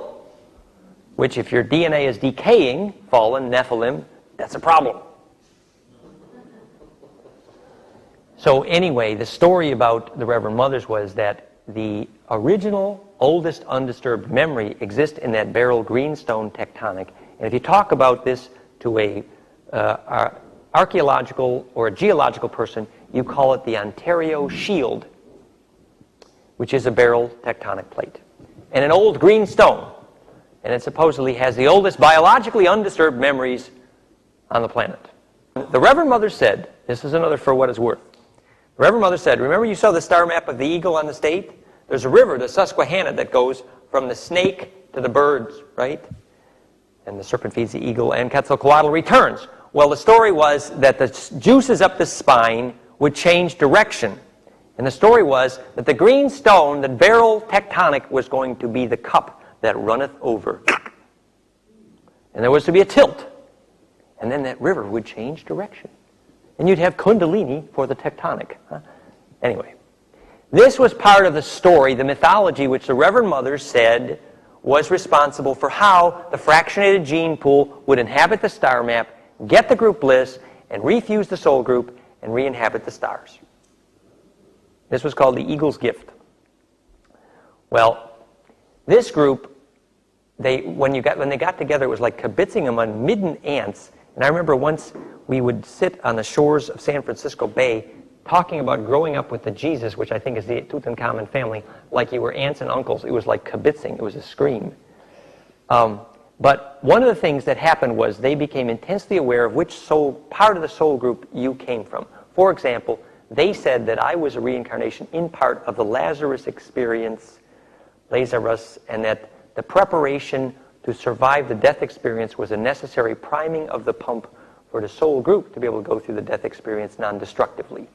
Which, if your DNA is decaying, fallen, Nephilim, that's a problem. So anyway, the story about the Reverend Mothers was that the original, oldest undisturbed memory exists in that Beryl Greenstone tectonic. And if you talk about this to a archaeological or a geological person, you call it the Ontario Shield, which is a Beryl tectonic plate. And an old green stone. And it supposedly has the oldest biologically undisturbed memories on the planet. The Reverend Mother said, this is another for what it's worth. The Reverend Mother said, remember you saw the star map of the eagle on the state? There's a river, the Susquehanna, that goes from the snake to the birds, right? And the serpent feeds the eagle, and Quetzalcoatl returns. Well, the story was that the juices up the spine would change direction. And the story was that the green stone, the Beryl tectonic, was going to be the cup that runneth over. And there was to be a tilt. And then that river would change direction. And you'd have Kundalini for the tectonic. Anyway, this was part of the story, the mythology, which the Reverend Mother said was responsible for how the fractionated gene pool would inhabit the star map, get the group bliss, and refuse the soul group, and re-inhabit the stars. This was called the Eagle's Gift. Well, this group, when they got together, it was like kibitzing among midden ants. And I remember once we would sit on the shores of San Francisco Bay talking about growing up with the Jesus, which I think is the Tutankhamun family, like you were aunts and uncles. It was like kibitzing. It was a scream. But one of the things that happened was they became intensely aware of which part of the soul group you came from. For example, they said that I was a reincarnation in part of the Lazarus experience, Lazarus, and that the preparation to survive the death experience was a necessary priming of the pump for the soul group to be able to go through the death experience non-destructively.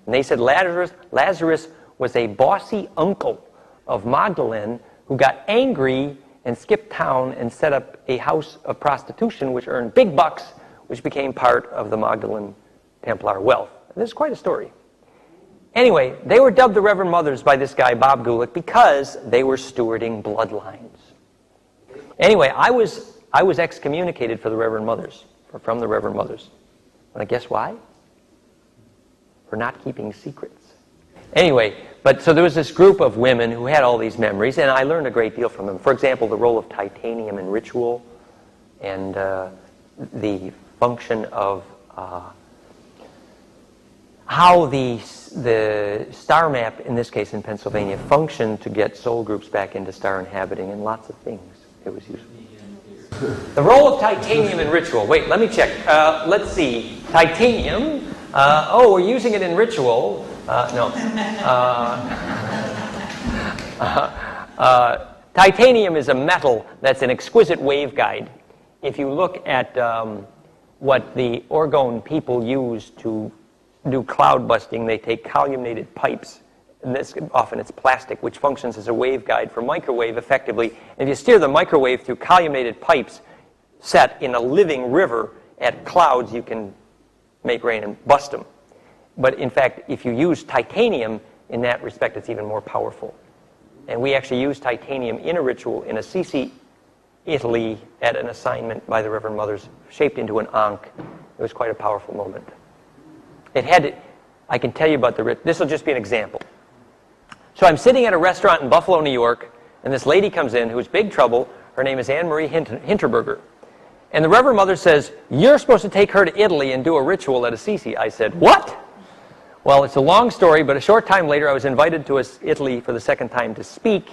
And they said Lazarus was a bossy uncle of Magdalene who got angry and skipped town and set up a house of prostitution which earned big bucks, which became part of the Magdalene Templar wealth. And this is quite a story. Anyway, they were dubbed the Reverend Mothers by this guy, Bob Gulick, because they were stewarding bloodlines. Anyway, I was excommunicated for the Reverend Mothers, or from the Reverend Mothers. Want to guess why? For not keeping secrets. Anyway, so there was this group of women who had all these memories, and I learned a great deal from them. For example, the role of titanium in ritual, and the function of how the star map, in this case in Pennsylvania, functioned to get soul groups back into star inhabiting, and lots of things it was useful. The role of titanium in ritual. Wait, let me check. Let's see. Titanium. We're using it in ritual. No. Titanium is a metal that's an exquisite waveguide. If you look at what the Orgone people use to do cloud busting, they take columnated pipes, and often it's plastic, which functions as a waveguide for microwave effectively. And if you steer the microwave through columnated pipes set in a living river at clouds, you can make rain and bust them. But in fact, if you use titanium in that respect, it's even more powerful. And we actually used titanium in a ritual in Assisi, Italy, at an assignment by the Reverend Mothers, shaped into an ankh. It was quite a powerful moment. I can tell you about this will just be an example. So I'm sitting at a restaurant in Buffalo, New York, and this lady comes in who's big trouble. Her name is Anne Marie Hinterberger. And the Reverend Mother says, you're supposed to take her to Italy and do a ritual at Assisi. I said, what? Well, it's a long story, but a short time later I was invited to Italy for the second time to speak.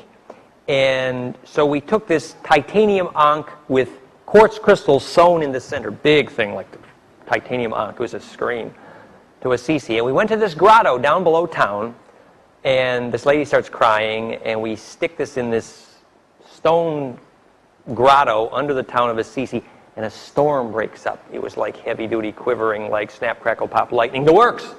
And so we took this titanium ankh with quartz crystals sewn in the center, big thing like the titanium ankh. It was a scream, to Assisi. And we went to this grotto down below town, and this lady starts crying, and we stick this in this stone grotto under the town of Assisi, and a storm breaks up. It was like heavy-duty quivering, like snap, crackle, pop, lightning, the works.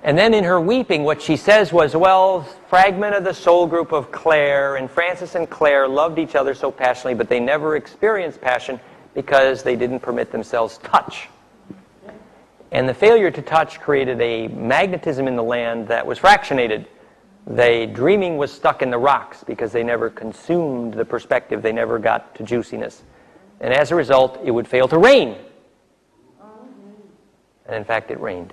And then in her weeping, what she says was, well, fragment of the soul group of Claire, and Francis and Claire loved each other so passionately, but they never experienced passion because they didn't permit themselves touch. And the failure to touch created a magnetism in the land that was fractionated. The dreaming was stuck in the rocks because they never consumed the perspective. They never got to juiciness. And as a result, it would fail to rain. And in fact, it rained.